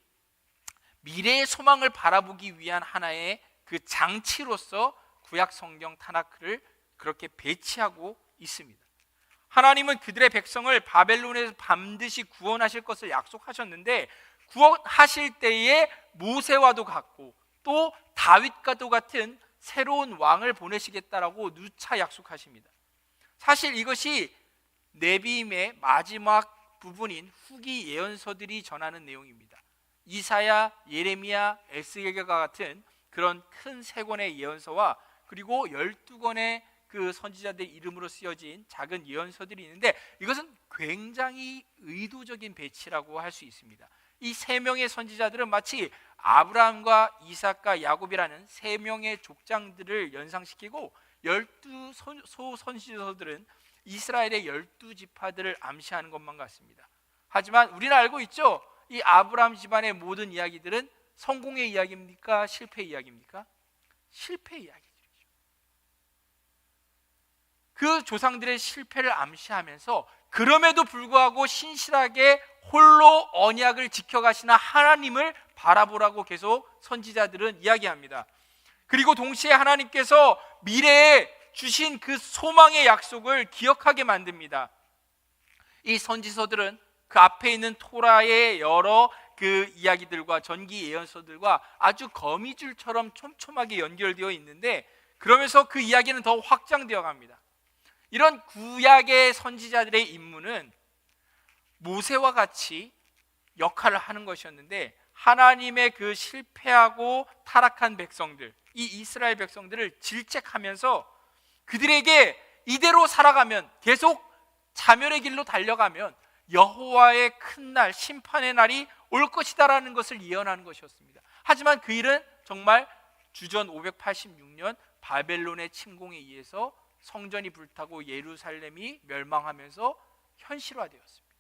미래의 소망을 바라보기 위한 하나의 그 장치로서 구약 성경 타나크를 그렇게 배치하고 있습니다. 하나님은 그들의 백성을 바벨론에서 반드시 구원하실 것을 약속하셨는데 구원하실 때에 모세와도 같고 또 다윗과도 같은 새로운 왕을 보내시겠다라고 누차 약속하십니다. 사실 이것이 네비임의 마지막 부분인 후기 예언서들이 전하는 내용입니다. 이사야, 예레미야, 에스겔과 같은 그런 큰 세 권의 예언서와 그리고 12권의 그 선지자들 이름으로 쓰여진 작은 예언서들이 있는데 이것은 굉장히 의도적인 배치라고 할 수 있습니다. 이 세 명의 선지자들은 마치 아브라함과 이삭과 야곱이라는 세 명의 족장들을 연상시키고 12소 선지서들은 이스라엘의 12지파들을 암시하는 것만 같습니다. 하지만 우리는 알고 있죠. 이 아브라함 집안의 모든 이야기들은 성공의 이야기입니까? 실패의 이야기입니까? 실패의 이야기죠. 그 조상들의 실패를 암시하면서 그럼에도 불구하고 신실하게 홀로 언약을 지켜가시는 하나님을 바라보라고 계속 선지자들은 이야기합니다. 그리고 동시에 하나님께서 미래에 주신 그 소망의 약속을 기억하게 만듭니다. 이 선지서들은 그 앞에 있는 토라의 여러 그 이야기들과 전기 예언서들과 아주 거미줄처럼 촘촘하게 연결되어 있는데 그러면서 그 이야기는 더 확장되어 갑니다. 이런 구약의 선지자들의 임무는 모세와 같이 역할을 하는 것이었는데 하나님의 그 실패하고 타락한 백성들, 이 이스라엘 백성들을 질책하면서 그들에게 이대로 살아가면 계속 자멸의 길로 달려가면 여호와의 큰 날, 심판의 날이 올 것이다라는 것을 예언하는 것이었습니다. 하지만 그 일은 정말 주전 586년 바벨론의 침공에 의해서 성전이 불타고 예루살렘이 멸망하면서 현실화되었습니다.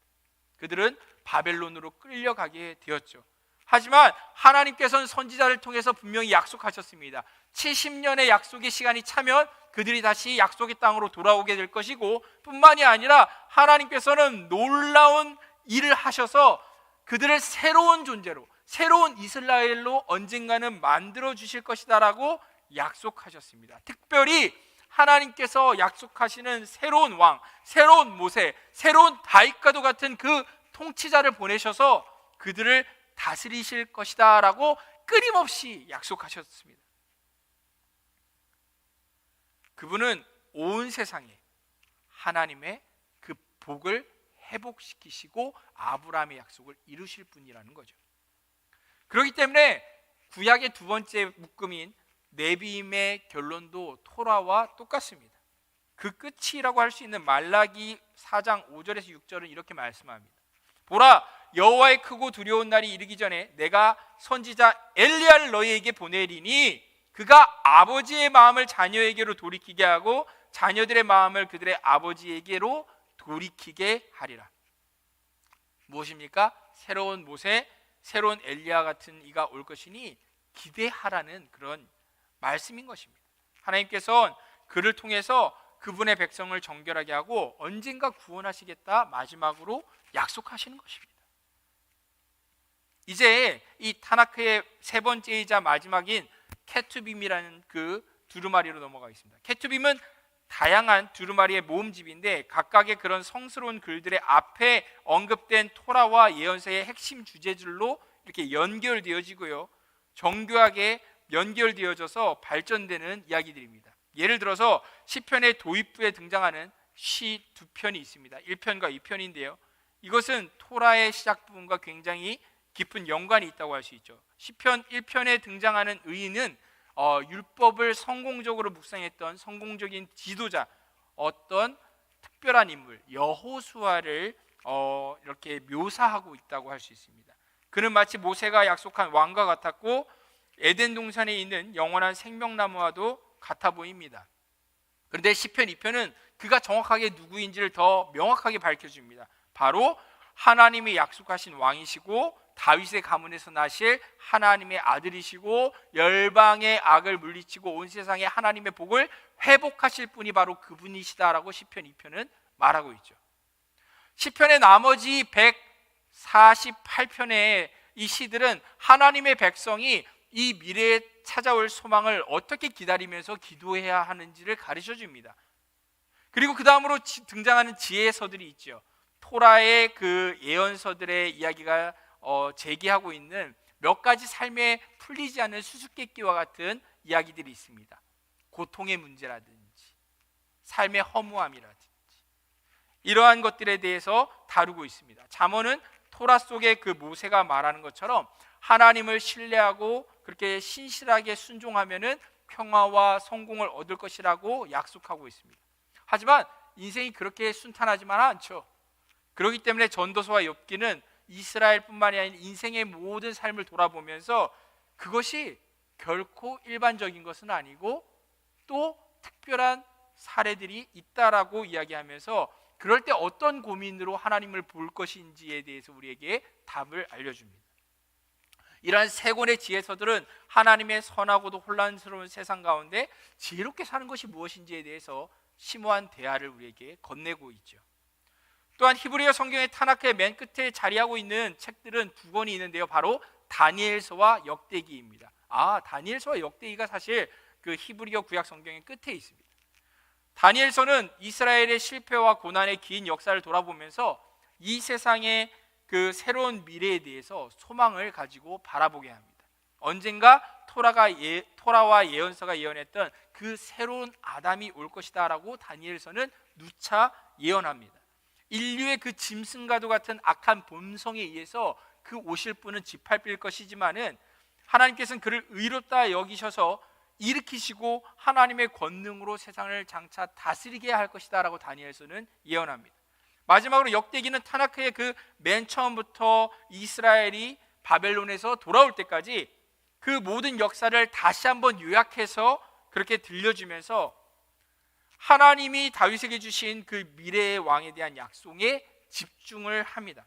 그들은 바벨론으로 끌려가게 되었죠. 하지만 하나님께서는 선지자를 통해서 분명히 약속하셨습니다. 70년의 약속의 시간이 차면 그들이 다시 약속의 땅으로 돌아오게 될 것이고 뿐만이 아니라 하나님께서는 놀라운 일을 하셔서 그들을 새로운 존재로, 새로운 이스라엘로 언젠가는 만들어 주실 것이다라고 약속하셨습니다. 특별히 하나님께서 약속하시는 새로운 왕, 새로운 모세, 새로운 다윗과도 같은 그 통치자를 보내셔서 그들을 다스리실 것이다 라고 끊임없이 약속하셨습니다. 그분은 온 세상에 하나님의 그 복을 회복시키시고 아브라함의 약속을 이루실 분이라는 거죠. 그렇기 때문에 구약의 두 번째 묶음인 네비임의 결론도 토라와 똑같습니다. 그 끝이라고 할 수 있는 말라기 4장 5절에서 6절은 이렇게 말씀합니다. 보라, 여호와의 크고 두려운 날이 이르기 전에 내가 선지자 엘리야를 너희에게 보내리니 그가 아버지의 마음을 자녀에게로 돌이키게 하고 자녀들의 마음을 그들의 아버지에게로 돌이키게 하리라. 무엇입니까? 새로운 모세, 새로운 엘리야 같은 이가 올 것이니 기대하라는 그런 말씀인 것입니다. 하나님께서는 그를 통해서 그분의 백성을 정결하게 하고 언젠가 구원하시겠다 마지막으로 약속하시는 것입니다. 이제 이 타나크의 세 번째이자 마지막인 케투빔이라는 그 두루마리로 넘어가겠습니다. 케투빔은 다양한 두루마리의 모음집인데 각각의 그런 성스러운 글들의 앞에 언급된 토라와 예언서의 핵심 주제들로 이렇게 연결되어지고요, 정교하게 연결되어져서 발전되는 이야기들입니다. 예를 들어서 시편의 도입부에 등장하는 시 두 편이 있습니다. 1편과 2편인데요. 이것은 토라의 시작 부분과 굉장히 깊은 연관이 있다고 할 수 있죠. 시편 1편에 등장하는 의인은 율법을 성공적으로 묵상했던 성공적인 지도자, 어떤 특별한 인물 여호수아를 이렇게 묘사하고 있다고 할 수 있습니다. 그는 마치 모세가 약속한 왕과 같았고 에덴 동산에 있는 영원한 생명나무와도 같아 보입니다. 그런데 시편 2편은 그가 정확하게 누구인지를 더 명확하게 밝혀줍니다. 바로 하나님이 약속하신 왕이시고 다윗의 가문에서 나실 하나님의 아들이시고 열방의 악을 물리치고 온 세상에 하나님의 복을 회복하실 분이 바로 그분이시다라고 시편 2편은 말하고 있죠. 시편의 나머지 148편의 이 시들은 하나님의 백성이 이 미래에 찾아올 소망을 어떻게 기다리면서 기도해야 하는지를 가르쳐 줍니다. 그리고 그 다음으로 등장하는 지혜서들이 있죠. 토라의 그 예언서들의 이야기가 제기하고 있는 몇 가지 삶에 풀리지 않는 수수께끼와 같은 이야기들이 있습니다. 고통의 문제라든지 삶의 허무함이라든지 이러한 것들에 대해서 다루고 있습니다. 잠언은 토라 속에 그 모세가 말하는 것처럼 하나님을 신뢰하고 그렇게 신실하게 순종하면은 평화와 성공을 얻을 것이라고 약속하고 있습니다. 하지만 인생이 그렇게 순탄하지만 않죠. 그렇기 때문에 전도서와 욥기는 이스라엘뿐만이 아닌 인생의 모든 삶을 돌아보면서 그것이 결코 일반적인 것은 아니고 또 특별한 사례들이 있다라고 이야기하면서 그럴 때 어떤 고민으로 하나님을 볼 것인지에 대해서 우리에게 답을 알려줍니다. 이러한 세 권의 지혜서들은 하나님의 선하고도 혼란스러운 세상 가운데 지혜롭게 사는 것이 무엇인지에 대해서 심오한 대화를 우리에게 건네고 있죠. 또한 히브리어 성경의 타나크의 맨 끝에 자리하고 있는 책들은 두 권이 있는데요. 바로 다니엘서와 역대기입니다. 다니엘서와 역대기가 사실 그 히브리어 구약 성경의 끝에 있습니다. 다니엘서는 이스라엘의 실패와 고난의 긴 역사를 돌아보면서 이 세상의 그 새로운 미래에 대해서 소망을 가지고 바라보게 합니다. 언젠가 토라와 예언서가 예언했던 그 새로운 아담이 올 것이다 라고 다니엘서는 누차 예언합니다. 인류의 그 짐승과도 같은 악한 본성에 의해서 그 오실 분은 짓밟힐 것이지만은 하나님께서는 그를 의롭다 여기셔서 일으키시고 하나님의 권능으로 세상을 장차 다스리게 할 것이다 라고 다니엘서는 예언합니다. 마지막으로 역대기는 타나크의 그 맨 처음부터 이스라엘이 바벨론에서 돌아올 때까지 그 모든 역사를 다시 한번 요약해서 그렇게 들려주면서 하나님이 다윗에게 주신 그 미래의 왕에 대한 약속에 집중을 합니다.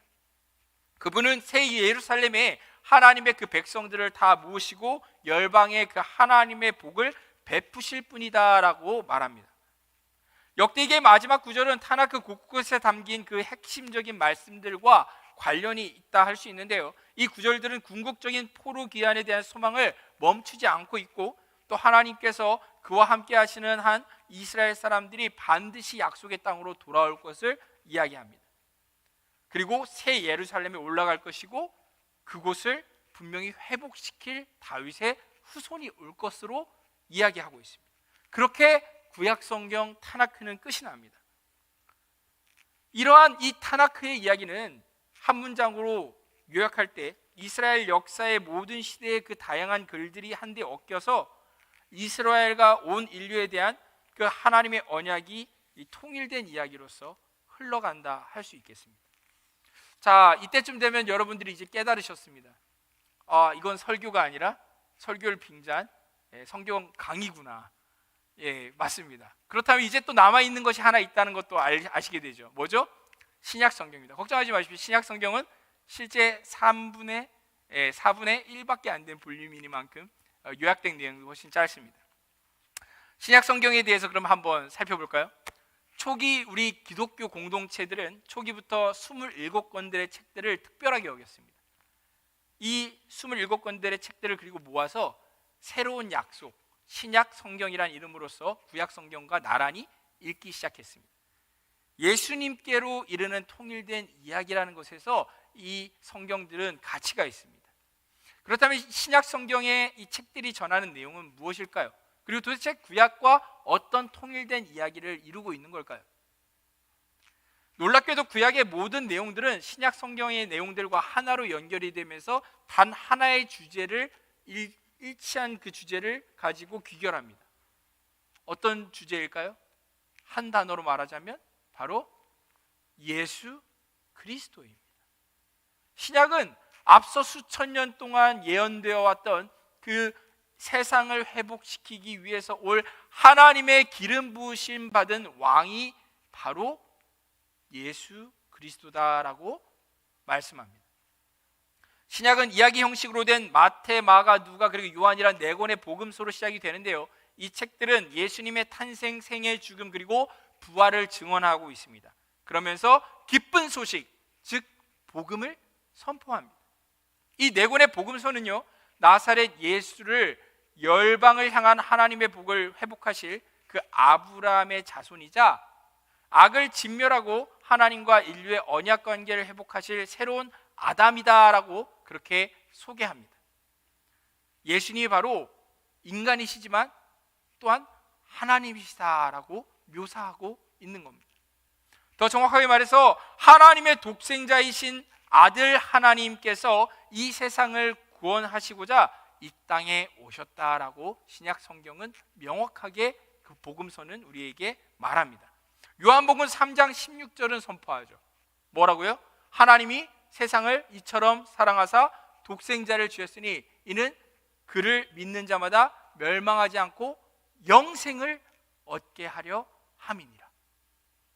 그분은 새 예루살렘에 하나님의 그 백성들을 다 모으시고 열방의 그 하나님의 복을 베푸실 분이다라고 말합니다. 역대기의 마지막 구절은 타나크 곳곳에 담긴 그 핵심적인 말씀들과 관련이 있다 할 수 있는데요. 이 구절들은 궁극적인 포로 귀환에 대한 소망을 멈추지 않고 있고 또 하나님께서 그와 함께 하시는 한 이스라엘 사람들이 반드시 약속의 땅으로 돌아올 것을 이야기합니다. 그리고 새 예루살렘에 올라갈 것이고 그곳을 분명히 회복시킬 다윗의 후손이 올 것으로 이야기하고 있습니다. 그렇게 구약 성경 타나크는 끝이 납니다. 이러한 이 타나크의 이야기는 한 문장으로 요약할 때 이스라엘 역사의 모든 시대의 그 다양한 글들이 한데 엮여서 이스라엘과 온 인류에 대한 그 하나님의 언약이 통일된 이야기로서 흘러간다 할 수 있겠습니다. 자, 이때쯤 되면 여러분들이 이제 깨달으셨습니다. 이건 설교가 아니라 설교를 빙자한 성경 강의구나. 예, 맞습니다. 그렇다면 이제 또 남아있는 것이 하나 있다는 것도 아시게 되죠. 뭐죠? 신약 성경입니다. 걱정하지 마십시오. 신약 성경은 실제 3분의 4분의 1밖에 안 된 볼륨이니만큼 요약된 내용이 훨씬 짧습니다. 신약 성경에 대해서 그럼 한번 살펴볼까요? 초기 우리 기독교 공동체들은 초기부터 27권들의 책들을 특별하게 여겼습니다. 이 27권들의 책들을 그리고 모아서 새로운 약속, 신약 성경이란 이름으로써 구약 성경과 나란히 읽기 시작했습니다. 예수님께로 이르는 통일된 이야기라는 것에서 이 성경들은 가치가 있습니다. 그렇다면 신약 성경의 이 책들이 전하는 내용은 무엇일까요? 그리고 도대체 구약과 어떤 통일된 이야기를 이루고 있는 걸까요? 놀랍게도 구약의 모든 내용들은 신약 성경의 내용들과 하나로 연결이 되면서 단 하나의 주제를 일치한 그 주제를 가지고 귀결합니다. 어떤 주제일까요? 한 단어로 말하자면 바로 예수 그리스도입니다. 신약은 앞서 수천 년 동안 예언되어 왔던 그 세상을 회복시키기 위해서 올 하나님의 기름 부으심 받은 왕이 바로 예수 그리스도다라고 말씀합니다. 신약은 이야기 형식으로 된 마태, 마가, 누가 그리고 요한이란 4권의 복음서로 시작이 되는데요. 이 책들은 예수님의 탄생, 생애, 죽음 그리고 부활을 증언하고 있습니다. 그러면서 기쁜 소식, 즉 복음을 선포합니다. 이 4권의 복음서는요, 나사렛 예수를 열방을 향한 하나님의 복을 회복하실 그 아브라함의 자손이자 악을 진멸하고 하나님과 인류의 언약 관계를 회복하실 새로운 아담이다라고 그렇게 소개합니다. 예수님이 바로 인간이시지만 또한 하나님이시다라고 묘사하고 있는 겁니다. 더 정확하게 말해서 하나님의 독생자이신 아들 하나님께서 이 세상을 구원하시고자 이 땅에 오셨다라고 신약 성경은 명확하게 그 복음서는 우리에게 말합니다. 요한복음 3장 16절은 선포하죠. 뭐라고요? 하나님이 세상을 이처럼 사랑하사 독생자를 주셨으니 이는 그를 믿는 자마다 멸망하지 않고 영생을 얻게 하려 함이니라.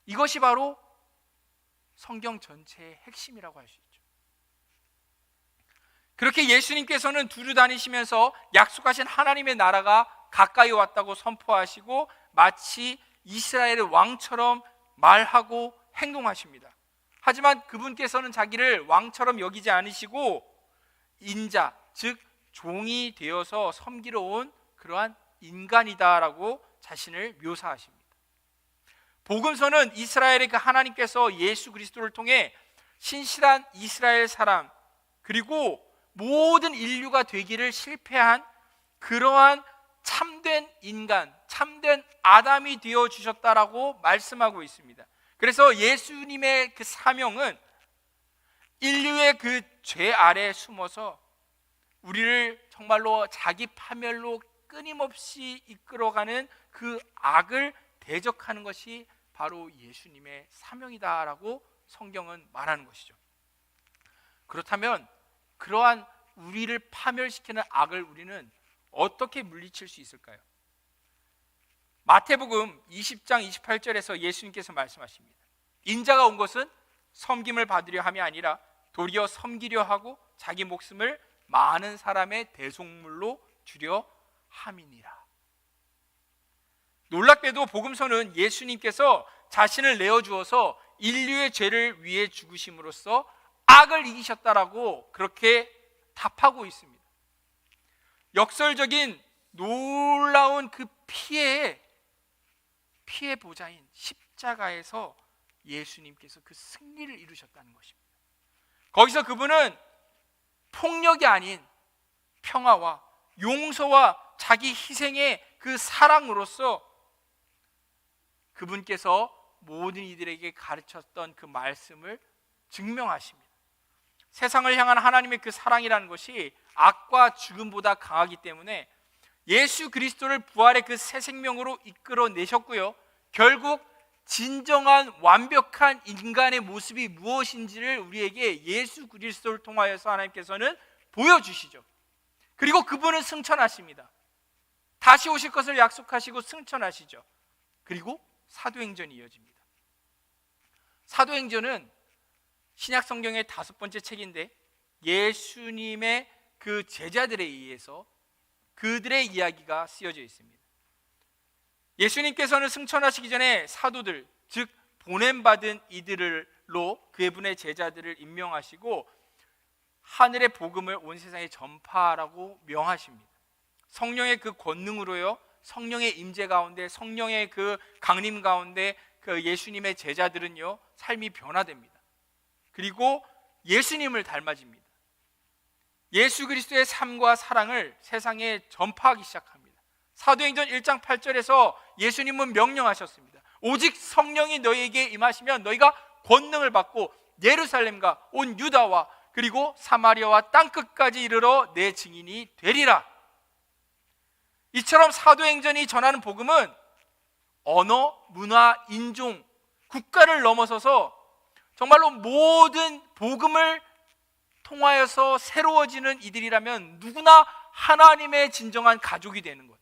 이것이 바로 성경 전체의 핵심이라고 할 수 있죠. 그렇게 예수님께서는 두루 다니시면서 약속하신 하나님의 나라가 가까이 왔다고 선포하시고 마치 이스라엘의 왕처럼 말하고 행동하십니다. 하지만 그분께서는 자기를 왕처럼 여기지 않으시고 인자, 즉 종이 되어서 섬기러 온 그러한 인간이다라고 자신을 묘사하십니다. 복음서는 이스라엘의 그 하나님께서 예수 그리스도를 통해 신실한 이스라엘 사람 그리고 모든 인류가 되기를 실패한 그러한 참된 인간, 참된 아담이 되어 주셨다라고 말씀하고 있습니다. 그래서 예수님의 그 사명은 인류의 그 죄 아래에 숨어서 우리를 정말로 자기 파멸로 끊임없이 이끌어가는 그 악을 대적하는 것이 바로 예수님의 사명이다라고 성경은 말하는 것이죠. 그렇다면 그러한 우리를 파멸시키는 악을 우리는 어떻게 물리칠 수 있을까요? 마태복음 20장 28절에서 예수님께서 말씀하십니다. 인자가 온 것은 섬김을 받으려 함이 아니라 도리어 섬기려 하고 자기 목숨을 많은 사람의 대속물로 주려 함이니라. 놀랍게도 복음서는 예수님께서 자신을 내어주어서 인류의 죄를 위해 죽으심으로써 악을 이기셨다라고 그렇게 답하고 있습니다. 역설적인 놀라운 그 피해 보좌인 십자가에서 예수님께서 그 승리를 이루셨다는 것입니다. 거기서 그분은 폭력이 아닌 평화와 용서와 자기 희생의 그 사랑으로서 그분께서 모든 이들에게 가르쳤던 그 말씀을 증명하십니다. 세상을 향한 하나님의 그 사랑이라는 것이 악과 죽음보다 강하기 때문에 예수 그리스도를 부활의 그 새 생명으로 이끌어내셨고요, 결국 진정한 완벽한 인간의 모습이 무엇인지를 우리에게 예수 그리스도를 통하여서 하나님께서는 보여주시죠. 그리고 그분은 승천하십니다. 다시 오실 것을 약속하시고 승천하시죠. 그리고 사도행전이 이어집니다. 사도행전은 신약 성경의 5번째 책인데 예수님의 그 제자들에 의해서 그들의 이야기가 쓰여져 있습니다. 예수님께서는 승천하시기 전에 사도들, 즉 보냄받은 이들로 그분의 제자들을 임명하시고 하늘의 복음을 온 세상에 전파하라고 명하십니다. 성령의 그 권능으로요, 성령의 임재 가운데, 성령의 그 강림 가운데 그 예수님의 제자들은요 삶이 변화됩니다. 그리고 예수님을 닮아집니다. 예수 그리스도의 삶과 사랑을 세상에 전파하기 시작합니다. 사도행전 1장 8절에서 예수님은 명령하셨습니다. 오직 성령이 너희에게 임하시면 너희가 권능을 받고 예루살렘과 온 유다와 그리고 사마리아와 땅끝까지 이르러 내 증인이 되리라. 이처럼 사도행전이 전하는 복음은 언어, 문화, 인종, 국가를 넘어서서 정말로 모든 복음을 통하여서 새로워지는 이들이라면 누구나 하나님의 진정한 가족이 되는 것,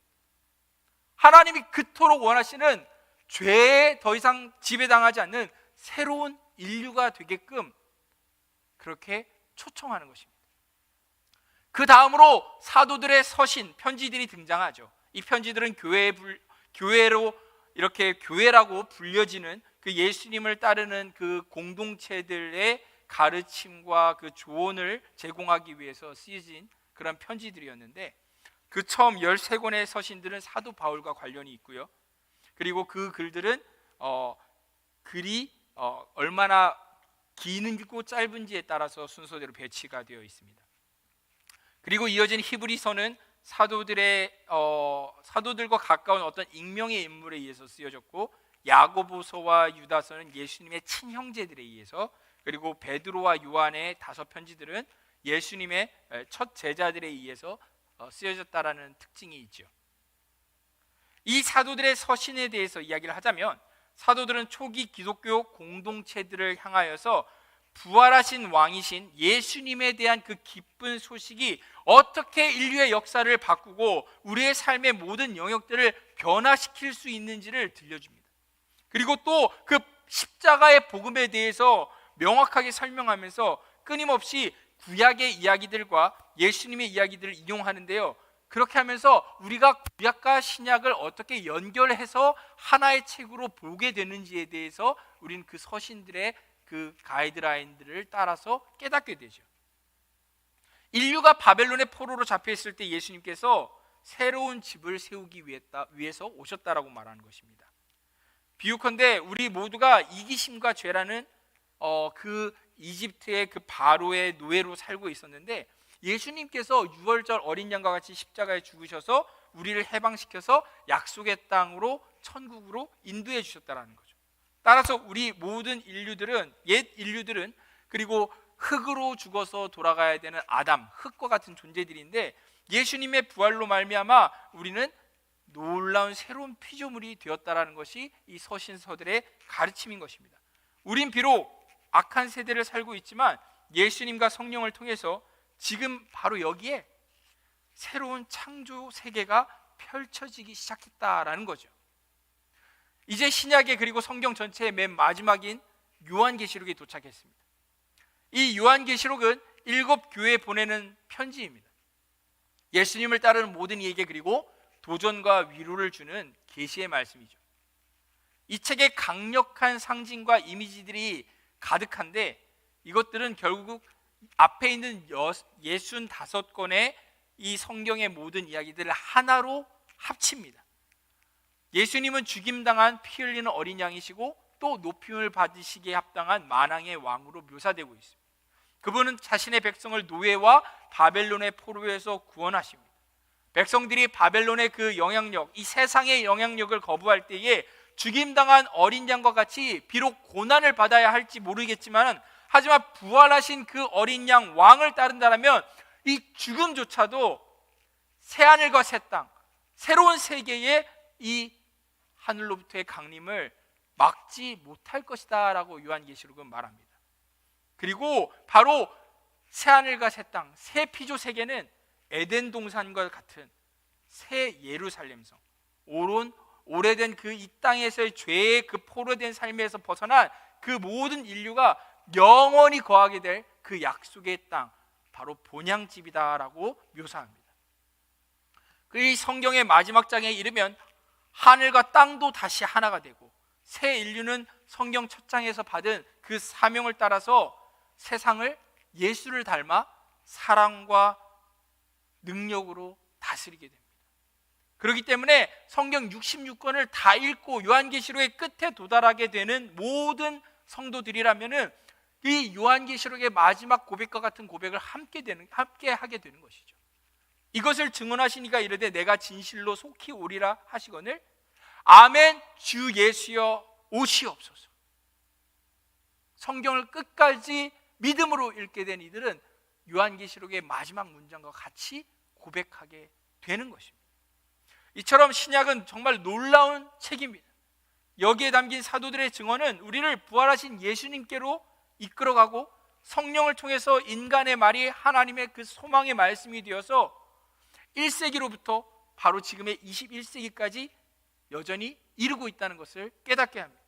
하나님이 그토록 원하시는 죄에 더 이상 지배당하지 않는 새로운 인류가 되게끔 그렇게 초청하는 것입니다. 그 다음으로 사도들의 서신, 편지들이 등장하죠. 이 편지들은 교회로 이렇게 교회라고 불려지는 그 예수님을 따르는 그 공동체들의 가르침과 그 조언을 제공하기 위해서 쓰여진 그런 편지들이었는데, 그 처음 13권의 서신들은 사도 바울과 관련이 있고요. 그리고 그 글들은 글이 얼마나 길고 짧은지에 따라서 순서대로 배치가 되어 있습니다. 그리고 이어진 히브리서는 사도들과 가까운 어떤 익명의 인물에 의해서 쓰여졌고, 야고보서와 유다서는 예수님의 친형제들에 의해서, 그리고 베드로와 요한의 5편지들은 예수님의 첫 제자들에 의해서 쓰여졌다라는 특징이 있죠. 이 사도들의 서신에 대해서 이야기를 하자면, 사도들은 초기 기독교 공동체들을 향하여서 부활하신 왕이신 예수님에 대한 그 기쁜 소식이 어떻게 인류의 역사를 바꾸고 우리의 삶의 모든 영역들을 변화시킬 수 있는지를 들려줍니다. 그리고 또 그 십자가의 복음에 대해서 명확하게 설명하면서 끊임없이 구약의 이야기들과 예수님의 이야기들을 인용하는데요, 그렇게 하면서 우리가 구약과 신약을 어떻게 연결해서 하나의 책으로 보게 되는지에 대해서 우리는 그 서신들의 그 가이드라인들을 따라서 깨닫게 되죠. 인류가 바벨론의 포로로 잡혀 있을 때 예수님께서 새로운 집을 세우기 위해서 오셨다라고 말하는 것입니다. 비유컨대 우리 모두가 이기심과 죄라는 그 이집트의 그 바로의 노예로 살고 있었는데, 예수님께서 유월절 어린 양과 같이 십자가에 죽으셔서 우리를 해방시켜서 약속의 땅으로, 천국으로 인도해 주셨다라는 거죠. 따라서 우리 모든 인류들은, 옛 인류들은, 그리고 흙으로 죽어서 돌아가야 되는 아담, 흙과 같은 존재들인데, 예수님의 부활로 말미암아 우리는 놀라운 새로운 피조물이 되었다라는 것이 이 서신서들의 가르침인 것입니다. 우린 비록 악한 세대를 살고 있지만 예수님과 성령을 통해서 지금 바로 여기에 새로운 창조 세계가 펼쳐지기 시작했다라는 거죠. 이제 신약의, 그리고 성경 전체의 맨 마지막인 요한계시록에 도착했습니다. 이 요한계시록은 7교회에 보내는 편지입니다. 예수님을 따르는 모든 이에게 그리고 도전과 위로를 주는 계시의 말씀이죠. 이 책에 강력한 상징과 이미지들이 가득한데, 이것들은 결국 앞에 있는 65권의 이 성경의 모든 이야기들을 하나로 합칩니다. 예수님은 죽임당한 피 흘리는 어린 양이시고 또 높임을 받으시기에 합당한 만왕의 왕으로 묘사되고 있습니다. 그분은 자신의 백성을 노예와 바벨론의 포로에서 구원하십니다. 백성들이 바벨론의 그 영향력, 이 세상의 영향력을 거부할 때에 죽임당한 어린 양과 같이 비록 고난을 받아야 할지 모르겠지만, 하지만 부활하신 그 어린 양 왕을 따른다면 이 죽음조차도 새하늘과 새 땅, 새로운 세계의 이 하늘로부터의 강림을 막지 못할 것이다 라고 요한계시록은 말합니다. 그리고 바로 새하늘과 새 땅, 새 피조 세계는 에덴 동산과 같은 새 예루살렘성, 오래된 그 이 땅에서의 죄의 그 포로된 삶에서 벗어난 그 모든 인류가 영원히 거하게 될 그 약속의 땅, 바로 본향집이다라고 묘사합니다. 이 성경의 마지막 장에 이르면 하늘과 땅도 다시 하나가 되고 새 인류는 성경 첫 장에서 받은 그 사명을 따라서 세상을 예수를 닮아 사랑과 능력으로 다스리게 됩니다. 그렇기 때문에 성경 66권을 다 읽고 요한계시록의 끝에 도달하게 되는 모든 성도들이라면은 이 요한계시록의 마지막 고백과 같은 고백을 함께 하게 되는 것이죠. 이것을 증언하시니까 이르되 내가 진실로 속히 오리라 하시거늘 아멘 주 예수여 오시옵소서. 성경을 끝까지 믿음으로 읽게 된 이들은 요한계시록의 마지막 문장과 같이 고백하게 되는 것입니다. 이처럼 신약은 정말 놀라운 책입니다. 여기에 담긴 사도들의 증언은 우리를 부활하신 예수님께로 이끌어가고 성령을 통해서 인간의 말이 하나님의 그 소망의 말씀이 되어서 1세기로부터 바로 지금의 21세기까지 여전히 이루고 있다는 것을 깨닫게 합니다.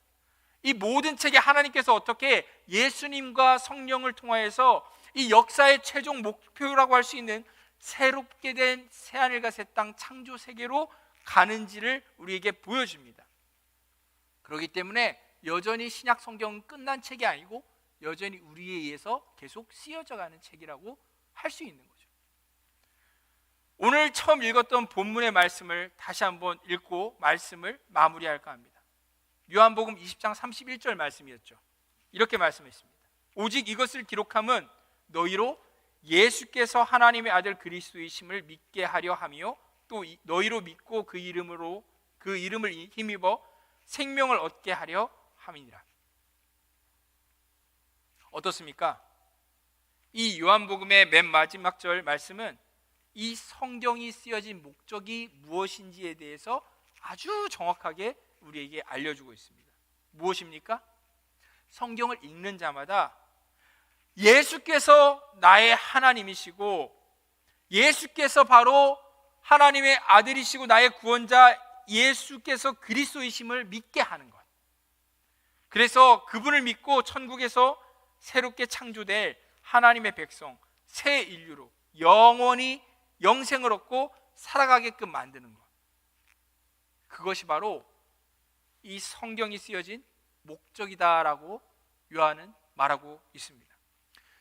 이 모든 책에 하나님께서 어떻게 예수님과 성령을 통하여서 이 역사의 최종 목표라고 할 수 있는 새롭게 된 새하늘과 새 땅 창조 세계로 가는지를 우리에게 보여줍니다. 그렇기 때문에 여전히 신약 성경은 끝난 책이 아니고 여전히 우리에 의해서 계속 쓰여져 가는 책이라고 할 수 있는 거죠. 오늘 처음 읽었던 본문의 말씀을 다시 한번 읽고 말씀을 마무리할까 합니다. 요한복음 20장 31절 말씀이었죠. 이렇게 말씀했습니다. 오직 이것을 기록함은 너희로 예수께서 하나님의 아들 그리스도이심을 믿게 하려 하며 또 너희로 믿고 그 이름을 힘입어 생명을 얻게 하려 함이니라. 어떻습니까? 이 요한복음의 맨 마지막 절 말씀은 이 성경이 쓰여진 목적이 무엇인지에 대해서 아주 정확하게 우리에게 알려주고 있습니다. 무엇입니까? 성경을 읽는 자마다 예수께서 나의 하나님이시고 예수께서 바로 하나님의 아들이시고 나의 구원자 예수께서 그리스도이심을 믿게 하는 것. 그래서 그분을 믿고 천국에서 새롭게 창조될 하나님의 백성, 새 인류로 영원히 영생을 얻고 살아가게끔 만드는 것. 그것이 바로 이 성경이 쓰여진 목적이다라고 요한은 말하고 있습니다.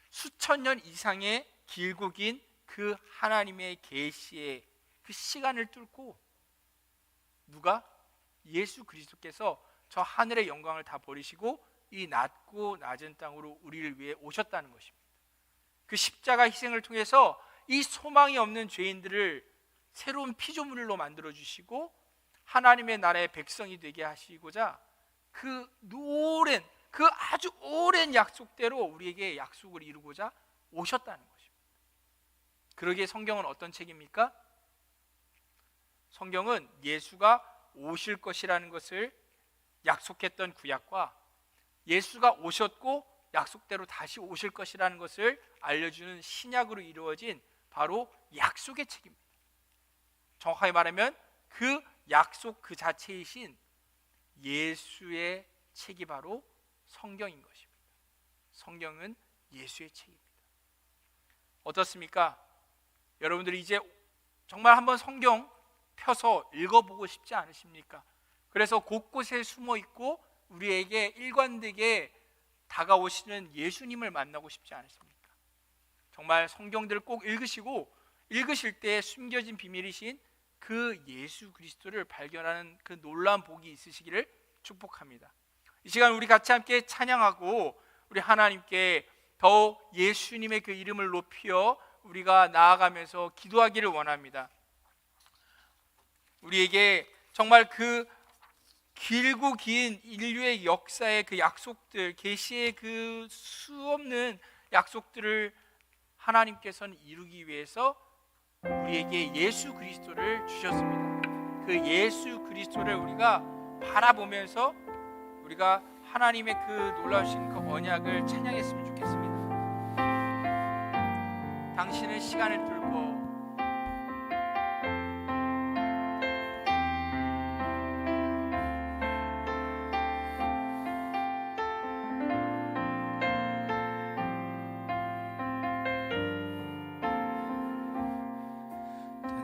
수천 년 이상의 길고 긴 그 하나님의 계시의 그 시간을 뚫고 누가? 예수 그리스도께서 저 하늘의 영광을 다 버리시고 이 낮고 낮은 땅으로 우리를 위해 오셨다는 것입니다. 그 십자가 희생을 통해서 이 소망이 없는 죄인들을 새로운 피조물로 만들어 주시고 하나님의 나라의 백성이 되게 하시고자 그 아주 오랜 약속대로 우리에게 약속을 이루고자 오셨다는 것입니다. 그러기에 성경은 어떤 책입니까? 성경은 예수가 오실 것이라는 것을 약속했던 구약과 예수가 오셨고 약속대로 다시 오실 것이라는 것을 알려주는 신약으로 이루어진 바로 약속의 책입니다. 정확하게 말하면 그 약속 그 자체이신 예수의 책이 바로 성경인 것입니다. 성경은 예수의 책입니다. 어떻습니까? 여러분들이 이제 정말 한번 성경 펴서 읽어보고 싶지 않으십니까? 그래서 곳곳에 숨어 있고 우리에게 일관되게 다가오시는 예수님을 만나고 싶지 않으십니까? 정말 성경들을 꼭 읽으시고 읽으실 때 숨겨진 비밀이신 그 예수 그리스도를 발견하는 그 놀라운 복이 있으시기를 축복합니다. 이 시간 우리 같이 함께 찬양하고 우리 하나님께 더욱 예수님의 그 이름을 높여 우리가 나아가면서 기도하기를 원합니다. 우리에게 정말 그 길고 긴 인류의 역사의 그 약속들, 계시의 그 수없는 약속들을 하나님께서는 이루기 위해서 우리에게 예수 그리스도를 주셨습니다. 그 예수 그리스도를 우리가 바라보면서 우리가 하나님의 그 놀라우신 그 언약을 찬양했으면 좋겠습니다. 당신은 시간을 뚫고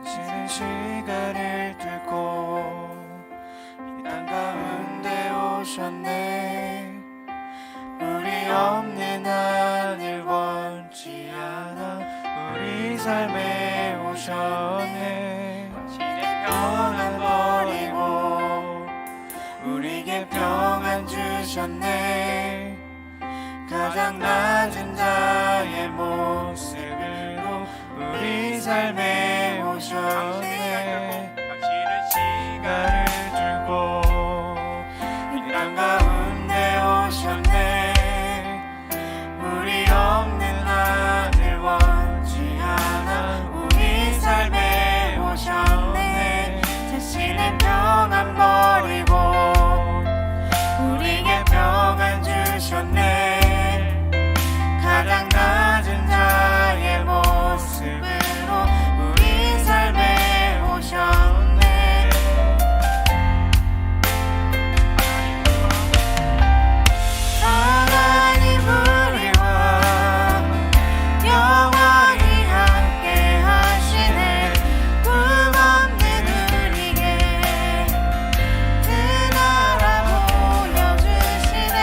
쉬는 시간을 두고 이 땅 가운데 오셨네. 우리 없는 하늘 원치 않아 우리 삶에 오셨네. 당신의 평안 버리고 우리에게 평안 주셨네. 가장 낮은 자의 모습으로 우리 삶에 오셨네. 당신은 시간을 두고 이 땅 가운데 오셨네. 우리 없는 하늘 원치 않아 우리 삶에 오셨네. 자신의 평안 버리고 우리에게 평안 주셨네. 가장 낮은 자의 모습으로 우리 삶에 오셨네. 하나님 우리와 영원히 함께 하시네. 꿈 없는 우리에게 그 나라 보여주시네.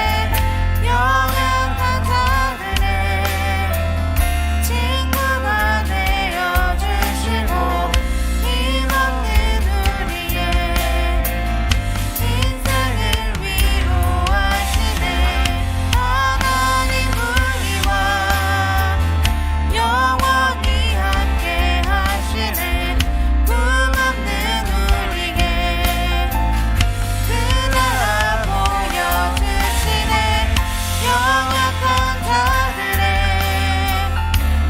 연약한 자들의 친구가 되어주시고 힘없는 우리의 인생을 위로하시네. 하나님 우리와 영원히 함께 하시네. 꿈 없는 우리에게 그 나라 보여주시네. 연약한 자들의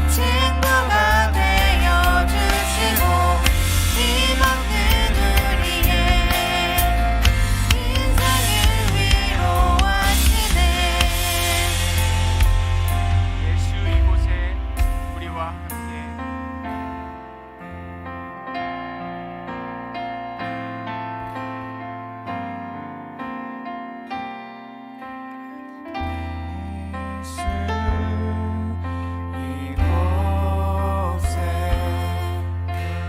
친구가 되어주시고 힘없는 우리의 인생을 위로하시네. 예수 이곳에 우리와 함께 예수 이곳에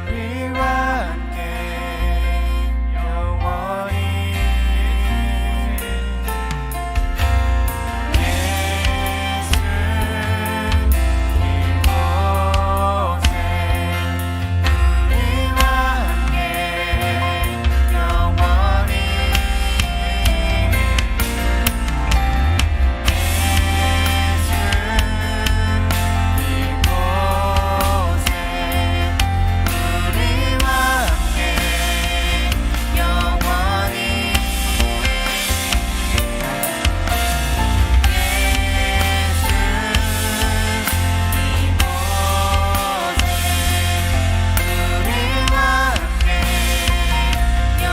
우리와 함께 영원히. 예수 이곳에 우리와 함께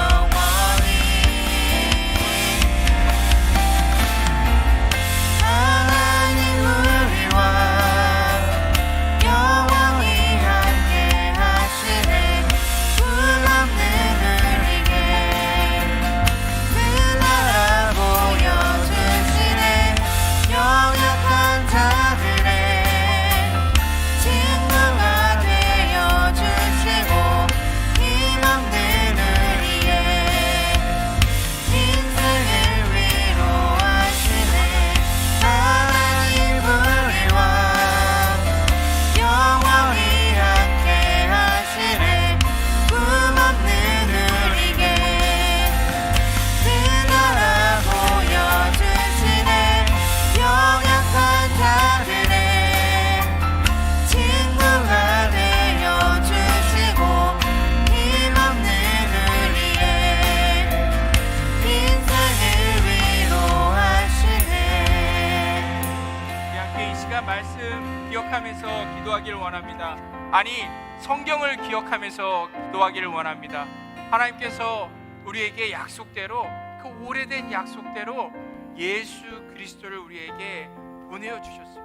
영원히. 하나님 우리와 영원히 함께 하시네. 꿈 없는 우리에게 그 나라 보여주시네. 연약한 자들의 친구가 되어주시고 힘없는 우리의 인생을 위로하시네. 하나님 우리와 영원히 함께 하시네. 꿈 없는 우리에게 그 나라 보여주시네. 연약한 자들의 친구가 되어주시고 힘없는 우리의 인생을 위로하시네. 우리 함께 이 시간 말씀 기억하면서 기도하기를 원합니다. 아니, 성경을 기억하면서 기도하기를 원합니다. 하나님께서 우리에게 약속대로, 그 오래된 약속대로 예수 그리스도를 우리에게 보내어 주셨습니다.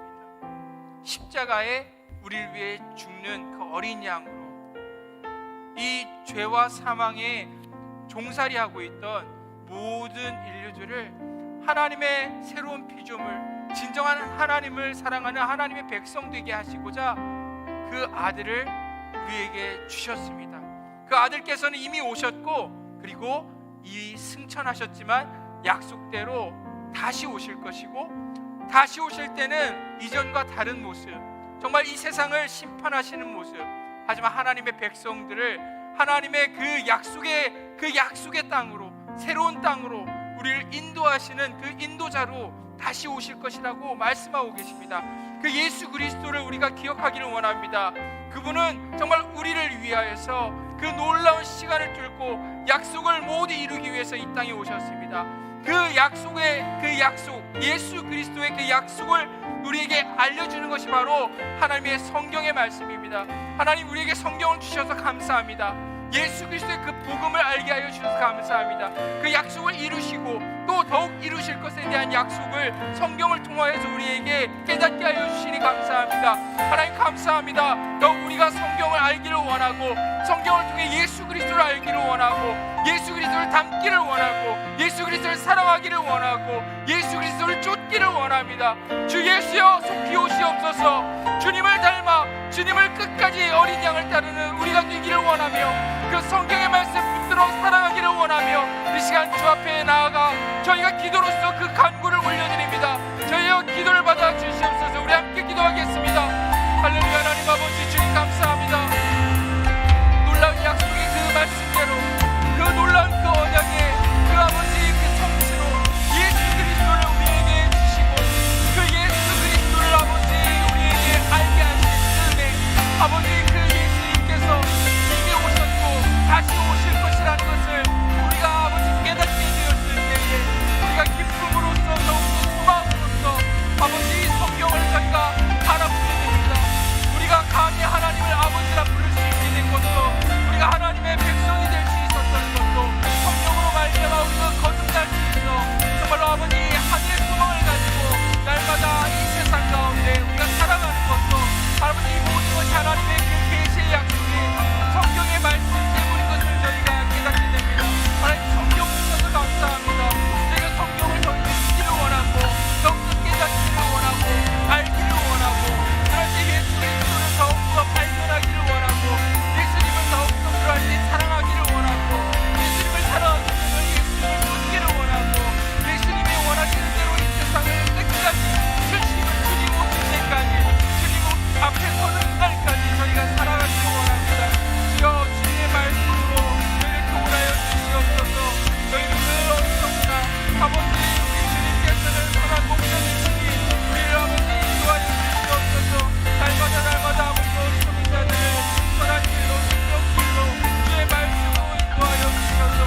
십자가에 우리를 위해 죽는 그 어린 양으로 이 죄와 사망에 종살이하고 있던 모든 인류들을 하나님의 새로운 피조물, 진정한 하나님을 사랑하는 하나님의 백성 되게 하시고자 그 아들을 우리에게 주셨습니다. 그 아들께서는 이미 오셨고, 그리고 이 승천하셨지만 약속대로 다시 오실 것이고, 다시 오실 때는 이전과 다른 모습, 정말 이 세상을 심판하시는 모습, 하지만 하나님의 백성들을 하나님의 그 약속의 땅으로, 새로운 땅으로 우리를 인도하시는 그 인도자로 다시 오실 것이라고 말씀하고 계십니다. 그 예수 그리스도를 우리가 기억하기를 원합니다. 그분은 정말 우리를 위하여서 그 놀라운 시간을 뚫고 약속을 모두 이루기 위해서 이 땅에 오셨습니다. 그 약속, 예수 그리스도의 그 약속을 우리에게 알려주는 것이 바로 하나님의 성경의 말씀입니다. 하나님, 우리에게 성경을 주셔서 감사합니다. 예수 그리스도의 그 복음을 알게 하여 주셔서 감사합니다. 그 약속을 이루시고 또 더욱 이루실 것에 대한 약속을 성경을 통하여서 우리에게 깨닫게 하여 주시니 감사합니다. 하나님 감사합니다. 더욱 우리가 성경을 알기를 원하고, 성경을 통해 예수 그리스도를 알기를 원하고, 예수 그리스도를 닮기를 원하고, 예수 그리스도를 사랑하기를 원하고, 예수 그리스도를 쫓기를 원합니다. 주 예수여, 속히 오시옵소서. 주님을 닮아 주님을 끝까지 어린 양을 따르는 우리가 되기를 원하며, 그 성경의 말씀 붙들어 살아가기를 원하며, 이 시간 주 앞에 나아가 저희가 기도로서 그 간구를 올려드립니다. 저희여, 기도를 받아 주시옵소서. 우리 함께 기도하겠습니다. 할렐루야. 하나님 아버지, 주님 감사합니다. 놀라운 약속의 그 말씀대로, 그 놀라운 그 언약의 그 아버지의 그 성취로 예수 그리스도를 우리에게 주시고, 그 예수 그리스도를 아버지 우리에게 알게 하신 은혜, 아버지 그 예수님께서 이미 오셨고 다시 오실 것이라는 것을 우리가 아버지 깨닫게 되었을 때에 우리가 기쁨으로써, 더욱더 소망으로써 아버지 이 성경을 저희가 바라보게 됩니다. 우리가 감히 하나님을 아버지라 부를 수 있게 된 것도, 우리가 하나님의 백성이 될 수 있었던 것도, 성령으로 말미암아 우리가 거듭날 수 있어 정말로 아버지 하늘의 소망을 가지고 날마다 이 세상 가운데 우리가 살아가는 것도, 아버지 이 모든 것이 하나님의 그 계시의 약속이 성경의 말씀 때문인 것을 저희가 깨닫게 됩니다. 하나님, 성경 주셔서 감사합니다. 저희가 성경을 더 읽기를 원하고, 더욱더 깨닫기를 원하고, 알기를 원하고, 그럴 때 예수 그리스도를 더욱더 발견하기를 원하고, 예수님을 더욱더 그럴 때 사랑하기를 원하고, 예수님을 사랑하기 때문에 예수님을 쫓기를 원하고, 예수님이 원하시는 대로 이 세상을 끝까지 주님 오실 때까지, 주님 앞에 서는 날까지 저희가 살아가기를 원합니다. 주여, 주님의 말씀으로 저희를 교훈하여 주시옵소서. 저희는 늘 어리석으나 아버지 우리 주님께서는 선한 목전이시니 우리를 아버지 인도하여 주시옵소서. 날마다 아버지 어리석은 자들을 선한 길로, 순종 길로, 주의 말씀으로 인도하여 주셔서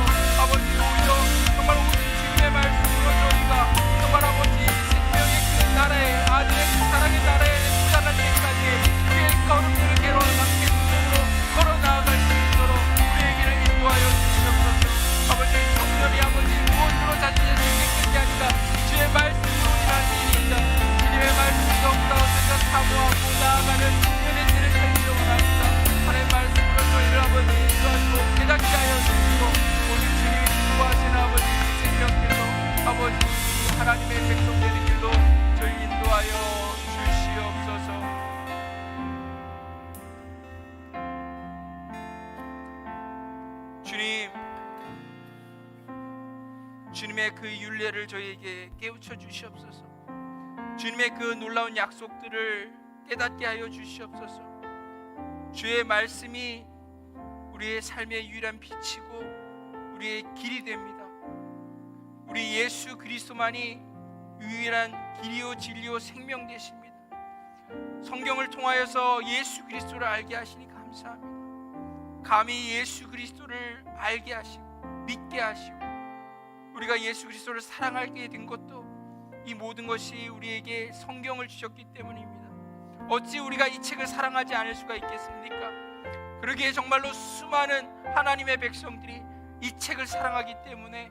아버지 오히려 정말 오직 주님의 말씀으로 저희가 정말 아버지 생명의 그 나라에, 아들의 그 사랑의 나라에 도달할 때까지 우리의 걸음들을 함께 순종으로 걸어 나아갈 수 있도록 우리에게를 인도하여 주시옵소서. 아버지, 청년이 아버지 무엇으로 자신의 생명을 끊게 하니까 주의 말씀으로 인한 일이다. 주님의 말씀이 더욱더 어제가 사모하고 나아가는 은혜들을 살기를 원합니다. 하나님의 말씀으로 저희를 아버지 인도하시고 깨닫게 하여 주시고, 오늘 주님이 인도하시는 아버지 생명길로, 아버지 하나님의 백성 되는 길로 저희 인도하여 주시옵소서. 주님, 주님의 그 율례를 저희에게 깨우쳐 주시옵소서. 주님의 그 놀라운 약속들을 깨닫게 하여 주시옵소서. 주의 말씀이 우리의 삶의 유일한 빛이고 우리의 길이 됩니다. 우리 예수 그리스도만이 유일한 길이요 진리요 생명 되십니다. 성경을 통하여서 예수 그리스도를 알게 하시니 감사합니다. 감히 예수 그리스도를 알게 하시고 믿게 하시고 우리가 예수 그리스도를 사랑하게 된 것도 이 모든 것이 우리에게 성경을 주셨기 때문입니다. 어찌 우리가 이 책을 사랑하지 않을 수가 있겠습니까? 그러기에 정말로 수많은 하나님의 백성들이 이 책을 사랑하기 때문에,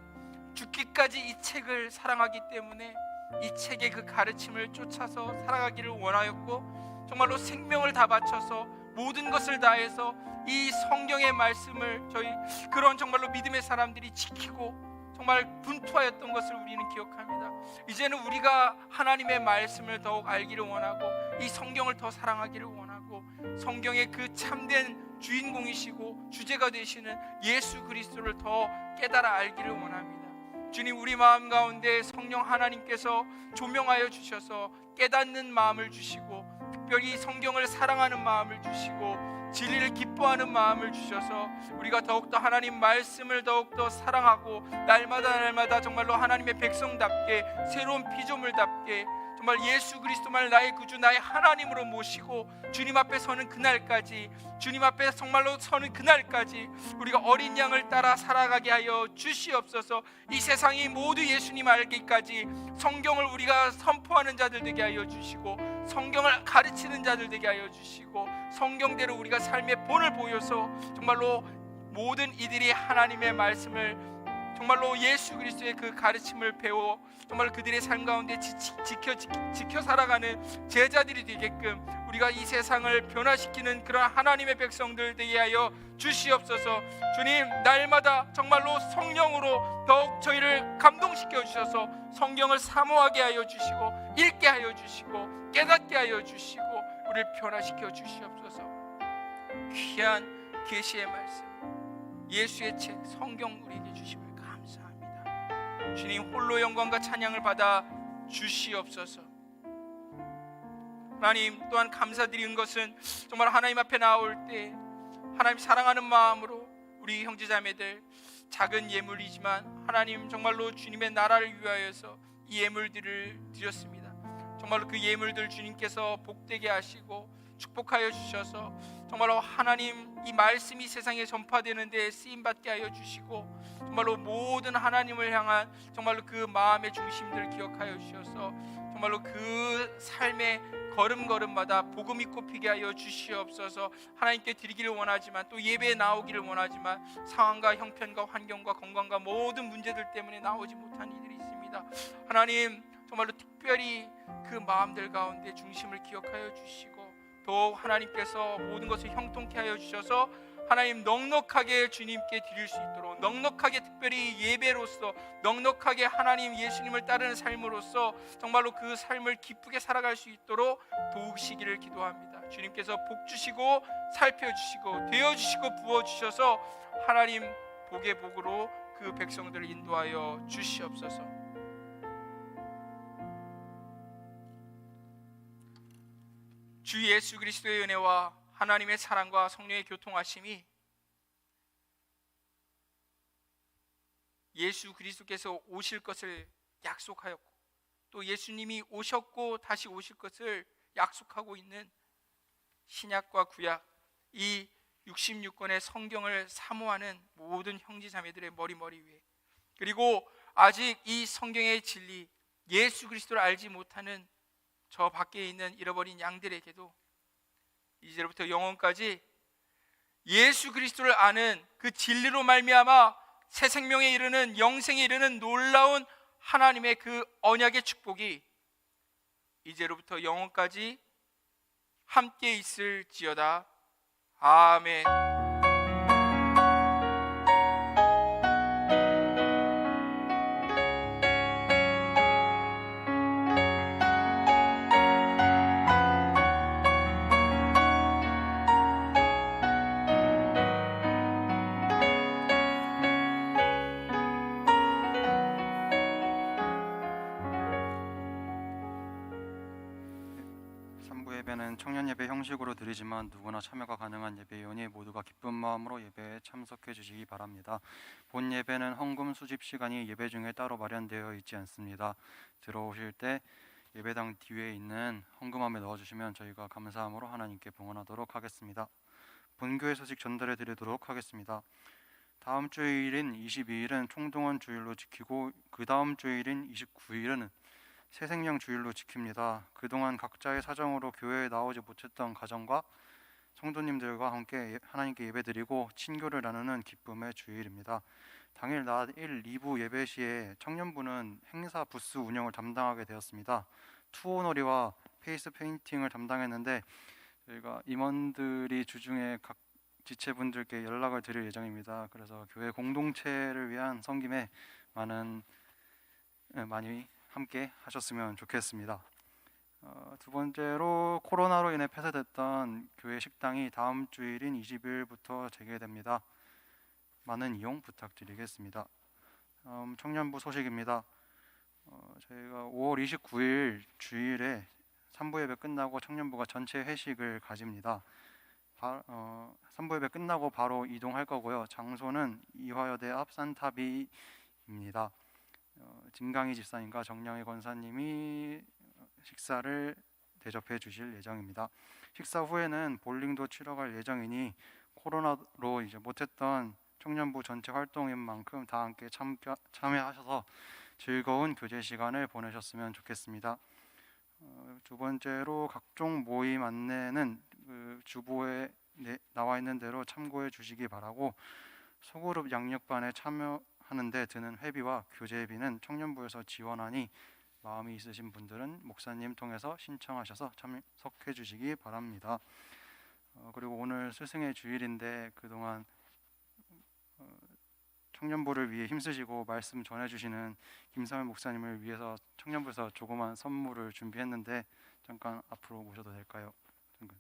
죽기까지 이 책을 사랑하기 때문에 이 책의 그 가르침을 쫓아서 살아가기를 원하였고, 정말로 생명을 다 바쳐서 모든 것을 다해서 이 성경의 말씀을 저희 그런 정말로 믿음의 사람들이 지키고 정말 분투하였던 것을 우리는 기억합니다. 이제는 우리가 하나님의 말씀을 더욱 알기를 원하고 이 성경을 더 사랑하기를 원하고 성경의 그 참된 주인공이시고 주제가 되시는 예수 그리스도를 더 깨달아 알기를 원합니다. 주님, 우리 마음 가운데 성령 하나님께서 조명하여 주셔서 깨닫는 마음을 주시고, 특별히 성경을 사랑하는 마음을 주시고, 진리를 기뻐하는 마음을 주셔서 우리가 더욱더 하나님 말씀을 더욱더 사랑하고, 날마다 정말로 하나님의 백성답게, 새로운 피조물답게 정말 예수 그리스도만을 나의 구주, 나의 하나님으로 모시고 주님 앞에 서는 그날까지, 주님 앞에 정말로 서는 그날까지 우리가 어린 양을 따라 살아가게 하여 주시옵소서. 이 세상이 모두 예수님 알기까지 성경을 우리가 선포하는 자들 되게 하여 주시고, 성경을 가르치는 자들 되게 하여 주시고, 성경대로 우리가 삶의 본을 보여서 정말로 모든 이들이 하나님의 말씀을, 정말로 예수 그리스도의 그 가르침을 배워 정말 그들의 삶 가운데 지켜 살아가는 제자들이 되게끔 우리가 이 세상을 변화시키는 그런 하나님의 백성들 되게 하여 주시옵소서. 주님, 날마다 정말로 성령으로 더욱 저희를 감동시켜 주셔서 성경을 사모하게 하여 주시고, 읽게 하여 주시고, 깨닫게 하여 주시고, 우리를 변화시켜 주시옵소서. 귀한 계시의 말씀, 예수의 책 성경 우리에게 주심을 감사합니다. 주님, 홀로 영광과 찬양을 받아 주시옵소서. 하나님, 또한 감사드리는 것은 정말 하나님 앞에 나올 때 하나님 사랑하는 마음으로 우리 형제자매들 작은 예물이지만 하나님 정말로 주님의 나라를 위하여서 이 예물들을 드렸습니다. 정말로 그 예물들 주님께서 복되게 하시고 축복하여 주셔서 정말로 하나님 이 말씀이 세상에 전파되는 데 쓰임받게 하여 주시고, 정말로 모든 하나님을 향한 정말로 그 마음의 중심들을 기억하여 주셔서 정말로 그 삶의 걸음걸음마다 복음이 꼽히게 하여 주시옵소서. 하나님께 드리기를 원하지만, 또 예배에 나오기를 원하지만 상황과 형편과 환경과 건강과 모든 문제들 때문에 나오지 못한 이들이 있습니다. 하나님, 정말로 특별히 그 마음들 가운데 중심을 기억하여 주시고, 더욱 하나님께서 모든 것을 형통케 하여 주셔서 하나님 넉넉하게 주님께 드릴 수 있도록, 넉넉하게 특별히 예배로서, 넉넉하게 하나님 예수님을 따르는 삶으로서 정말로 그 삶을 기쁘게 살아갈 수 있도록 도우시기를 기도합니다. 주님께서 복 주시고 살펴주시고 되어주시고 부어주셔서 하나님 복의 복으로 그 백성들을 인도하여 주시옵소서. 주 예수 그리스도의 은혜와 하나님의 사랑과 성령의 교통하심이, 예수 그리스도께서 오실 것을 약속하였고 또 예수님이 오셨고 다시 오실 것을 약속하고 있는 신약과 구약, 이 66권의 성경을 사모하는 모든 형제자매들의 머리 위에, 그리고 아직 이 성경의 진리 예수 그리스도를 알지 못하는 저 밖에 있는 잃어버린 양들에게도 이제부터 영원까지 예수 그리스도를 아는 그 진리로 말미암아 새 생명에 이르는, 영생에 이르는 놀라운 하나님의 그 언약의 축복이 이제로부터 영원까지 함께 있을지어다. 아멘. 예배는 청년 예배 형식으로 드리지만 누구나 참여가 가능한 예배이오니 모두가 기쁜 마음으로 예배에 참석해 주시기 바랍니다. 본 예배는 헌금 수집 시간이 예배 중에 따로 마련되어 있지 않습니다. 들어오실 때 예배당 뒤에 있는 헌금함에 넣어주시면 저희가 감사함으로 하나님께 봉헌하도록 하겠습니다. 본교회 소식 전달해 드리도록 하겠습니다. 다음 주일인 22일은 총동원 주일로 지키고 그 다음 주일인 29일은 새생명 주일로 지킵니다. 그동안 각자의 사정으로 교회에 나오지 못했던 가정과 성도님들과 함께 하나님께 예배드리고 친교를 나누는 기쁨의 주일입니다. 당일 낮 1, 2부 예배 시에 청년부는 행사 부스 운영을 담당하게 되었습니다. 투어놀이와 페이스 페인팅을 담당했는데 저희가 임원들이 주중에 각 지체분들께 연락을 드릴 예정입니다. 그래서 교회 공동체를 위한 섬김에 많이 함께 하셨으면 좋겠습니다. 두 번째로 코로나로 인해 폐쇄됐던 교회 식당이 다음 주일인 20일부터 재개됩니다. 많은 이용 부탁드리겠습니다. 청년부 소식입니다. 저희가 5월 29일 주일에 3부 예배 끝나고 청년부가 전체 회식을 가집니다. 3부 예배 끝나고 바로 이동할 거고요. 장소는 이화여대 앞 산타비입니다. 진강희 집사님과 정영희 권사님이 식사를 대접해 주실 예정입니다. 식사 후에는 볼링도 치러 갈 예정이니 코로나로 이제 못했던 청년부 전체 활동인 만큼 다 함께 참여하셔서 즐거운 교제 시간을 보내셨으면 좋겠습니다. 두 번째로 각종 모임 안내는 주보에 나와 있는 대로 참고해 주시기 바라고, 소그룹 양육반에 참여하는 데 드는 회비와 교재비는 청년부에서 지원하니 마음이 있으신 분들은 목사님 통해서 신청하셔서 참석해 주시기 바랍니다. 그리고 오늘 스승의 주일인데 그동안 청년부를 위해 힘쓰시고 말씀 전해주시는 김사면 목사님을 위해서 청년부에서 조그만 선물을 준비했는데 잠깐 앞으로 모셔도 될까요? 잠깐.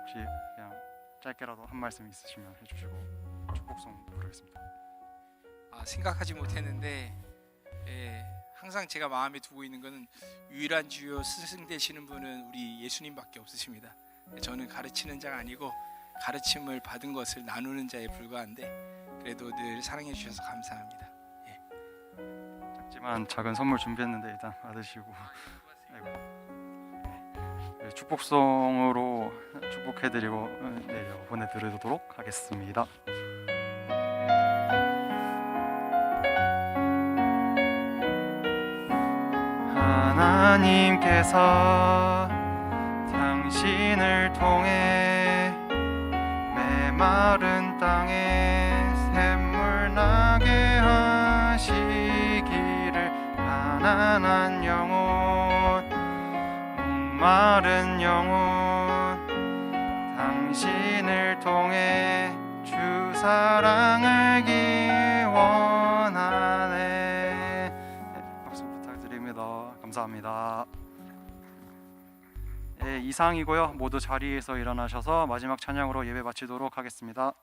혹시 그냥 짧게라도 한 말씀 있으시면 해주시고 축복송 부르겠습니다. 생각하지 못했는데 항상 제가 마음에 두고 있는 것은 유일한 주요 스승 되시는 분은 우리 예수님밖에 없으십니다. 저는 가르치는 자가 아니고 가르침을 받은 것을 나누는 자에 불과한데 그래도 늘 사랑해 주셔서 감사합니다. 작지만 작은 선물 준비했는데 일단 받으시고 축복송으로 축복해드리고 보내드리도록 하겠습니다. 하나님께서 당신을 통해 메마른 땅에 샘물 나게 하시기를, 가난한 영혼 목마른 영혼 당신을 통해 주 사랑 알기 원하네. 박수 부탁드립니다. 감사합니다. 이상이고요. 모두 자리에서 일어나셔서 마지막 찬양으로 예배 마치도록 하겠습니다.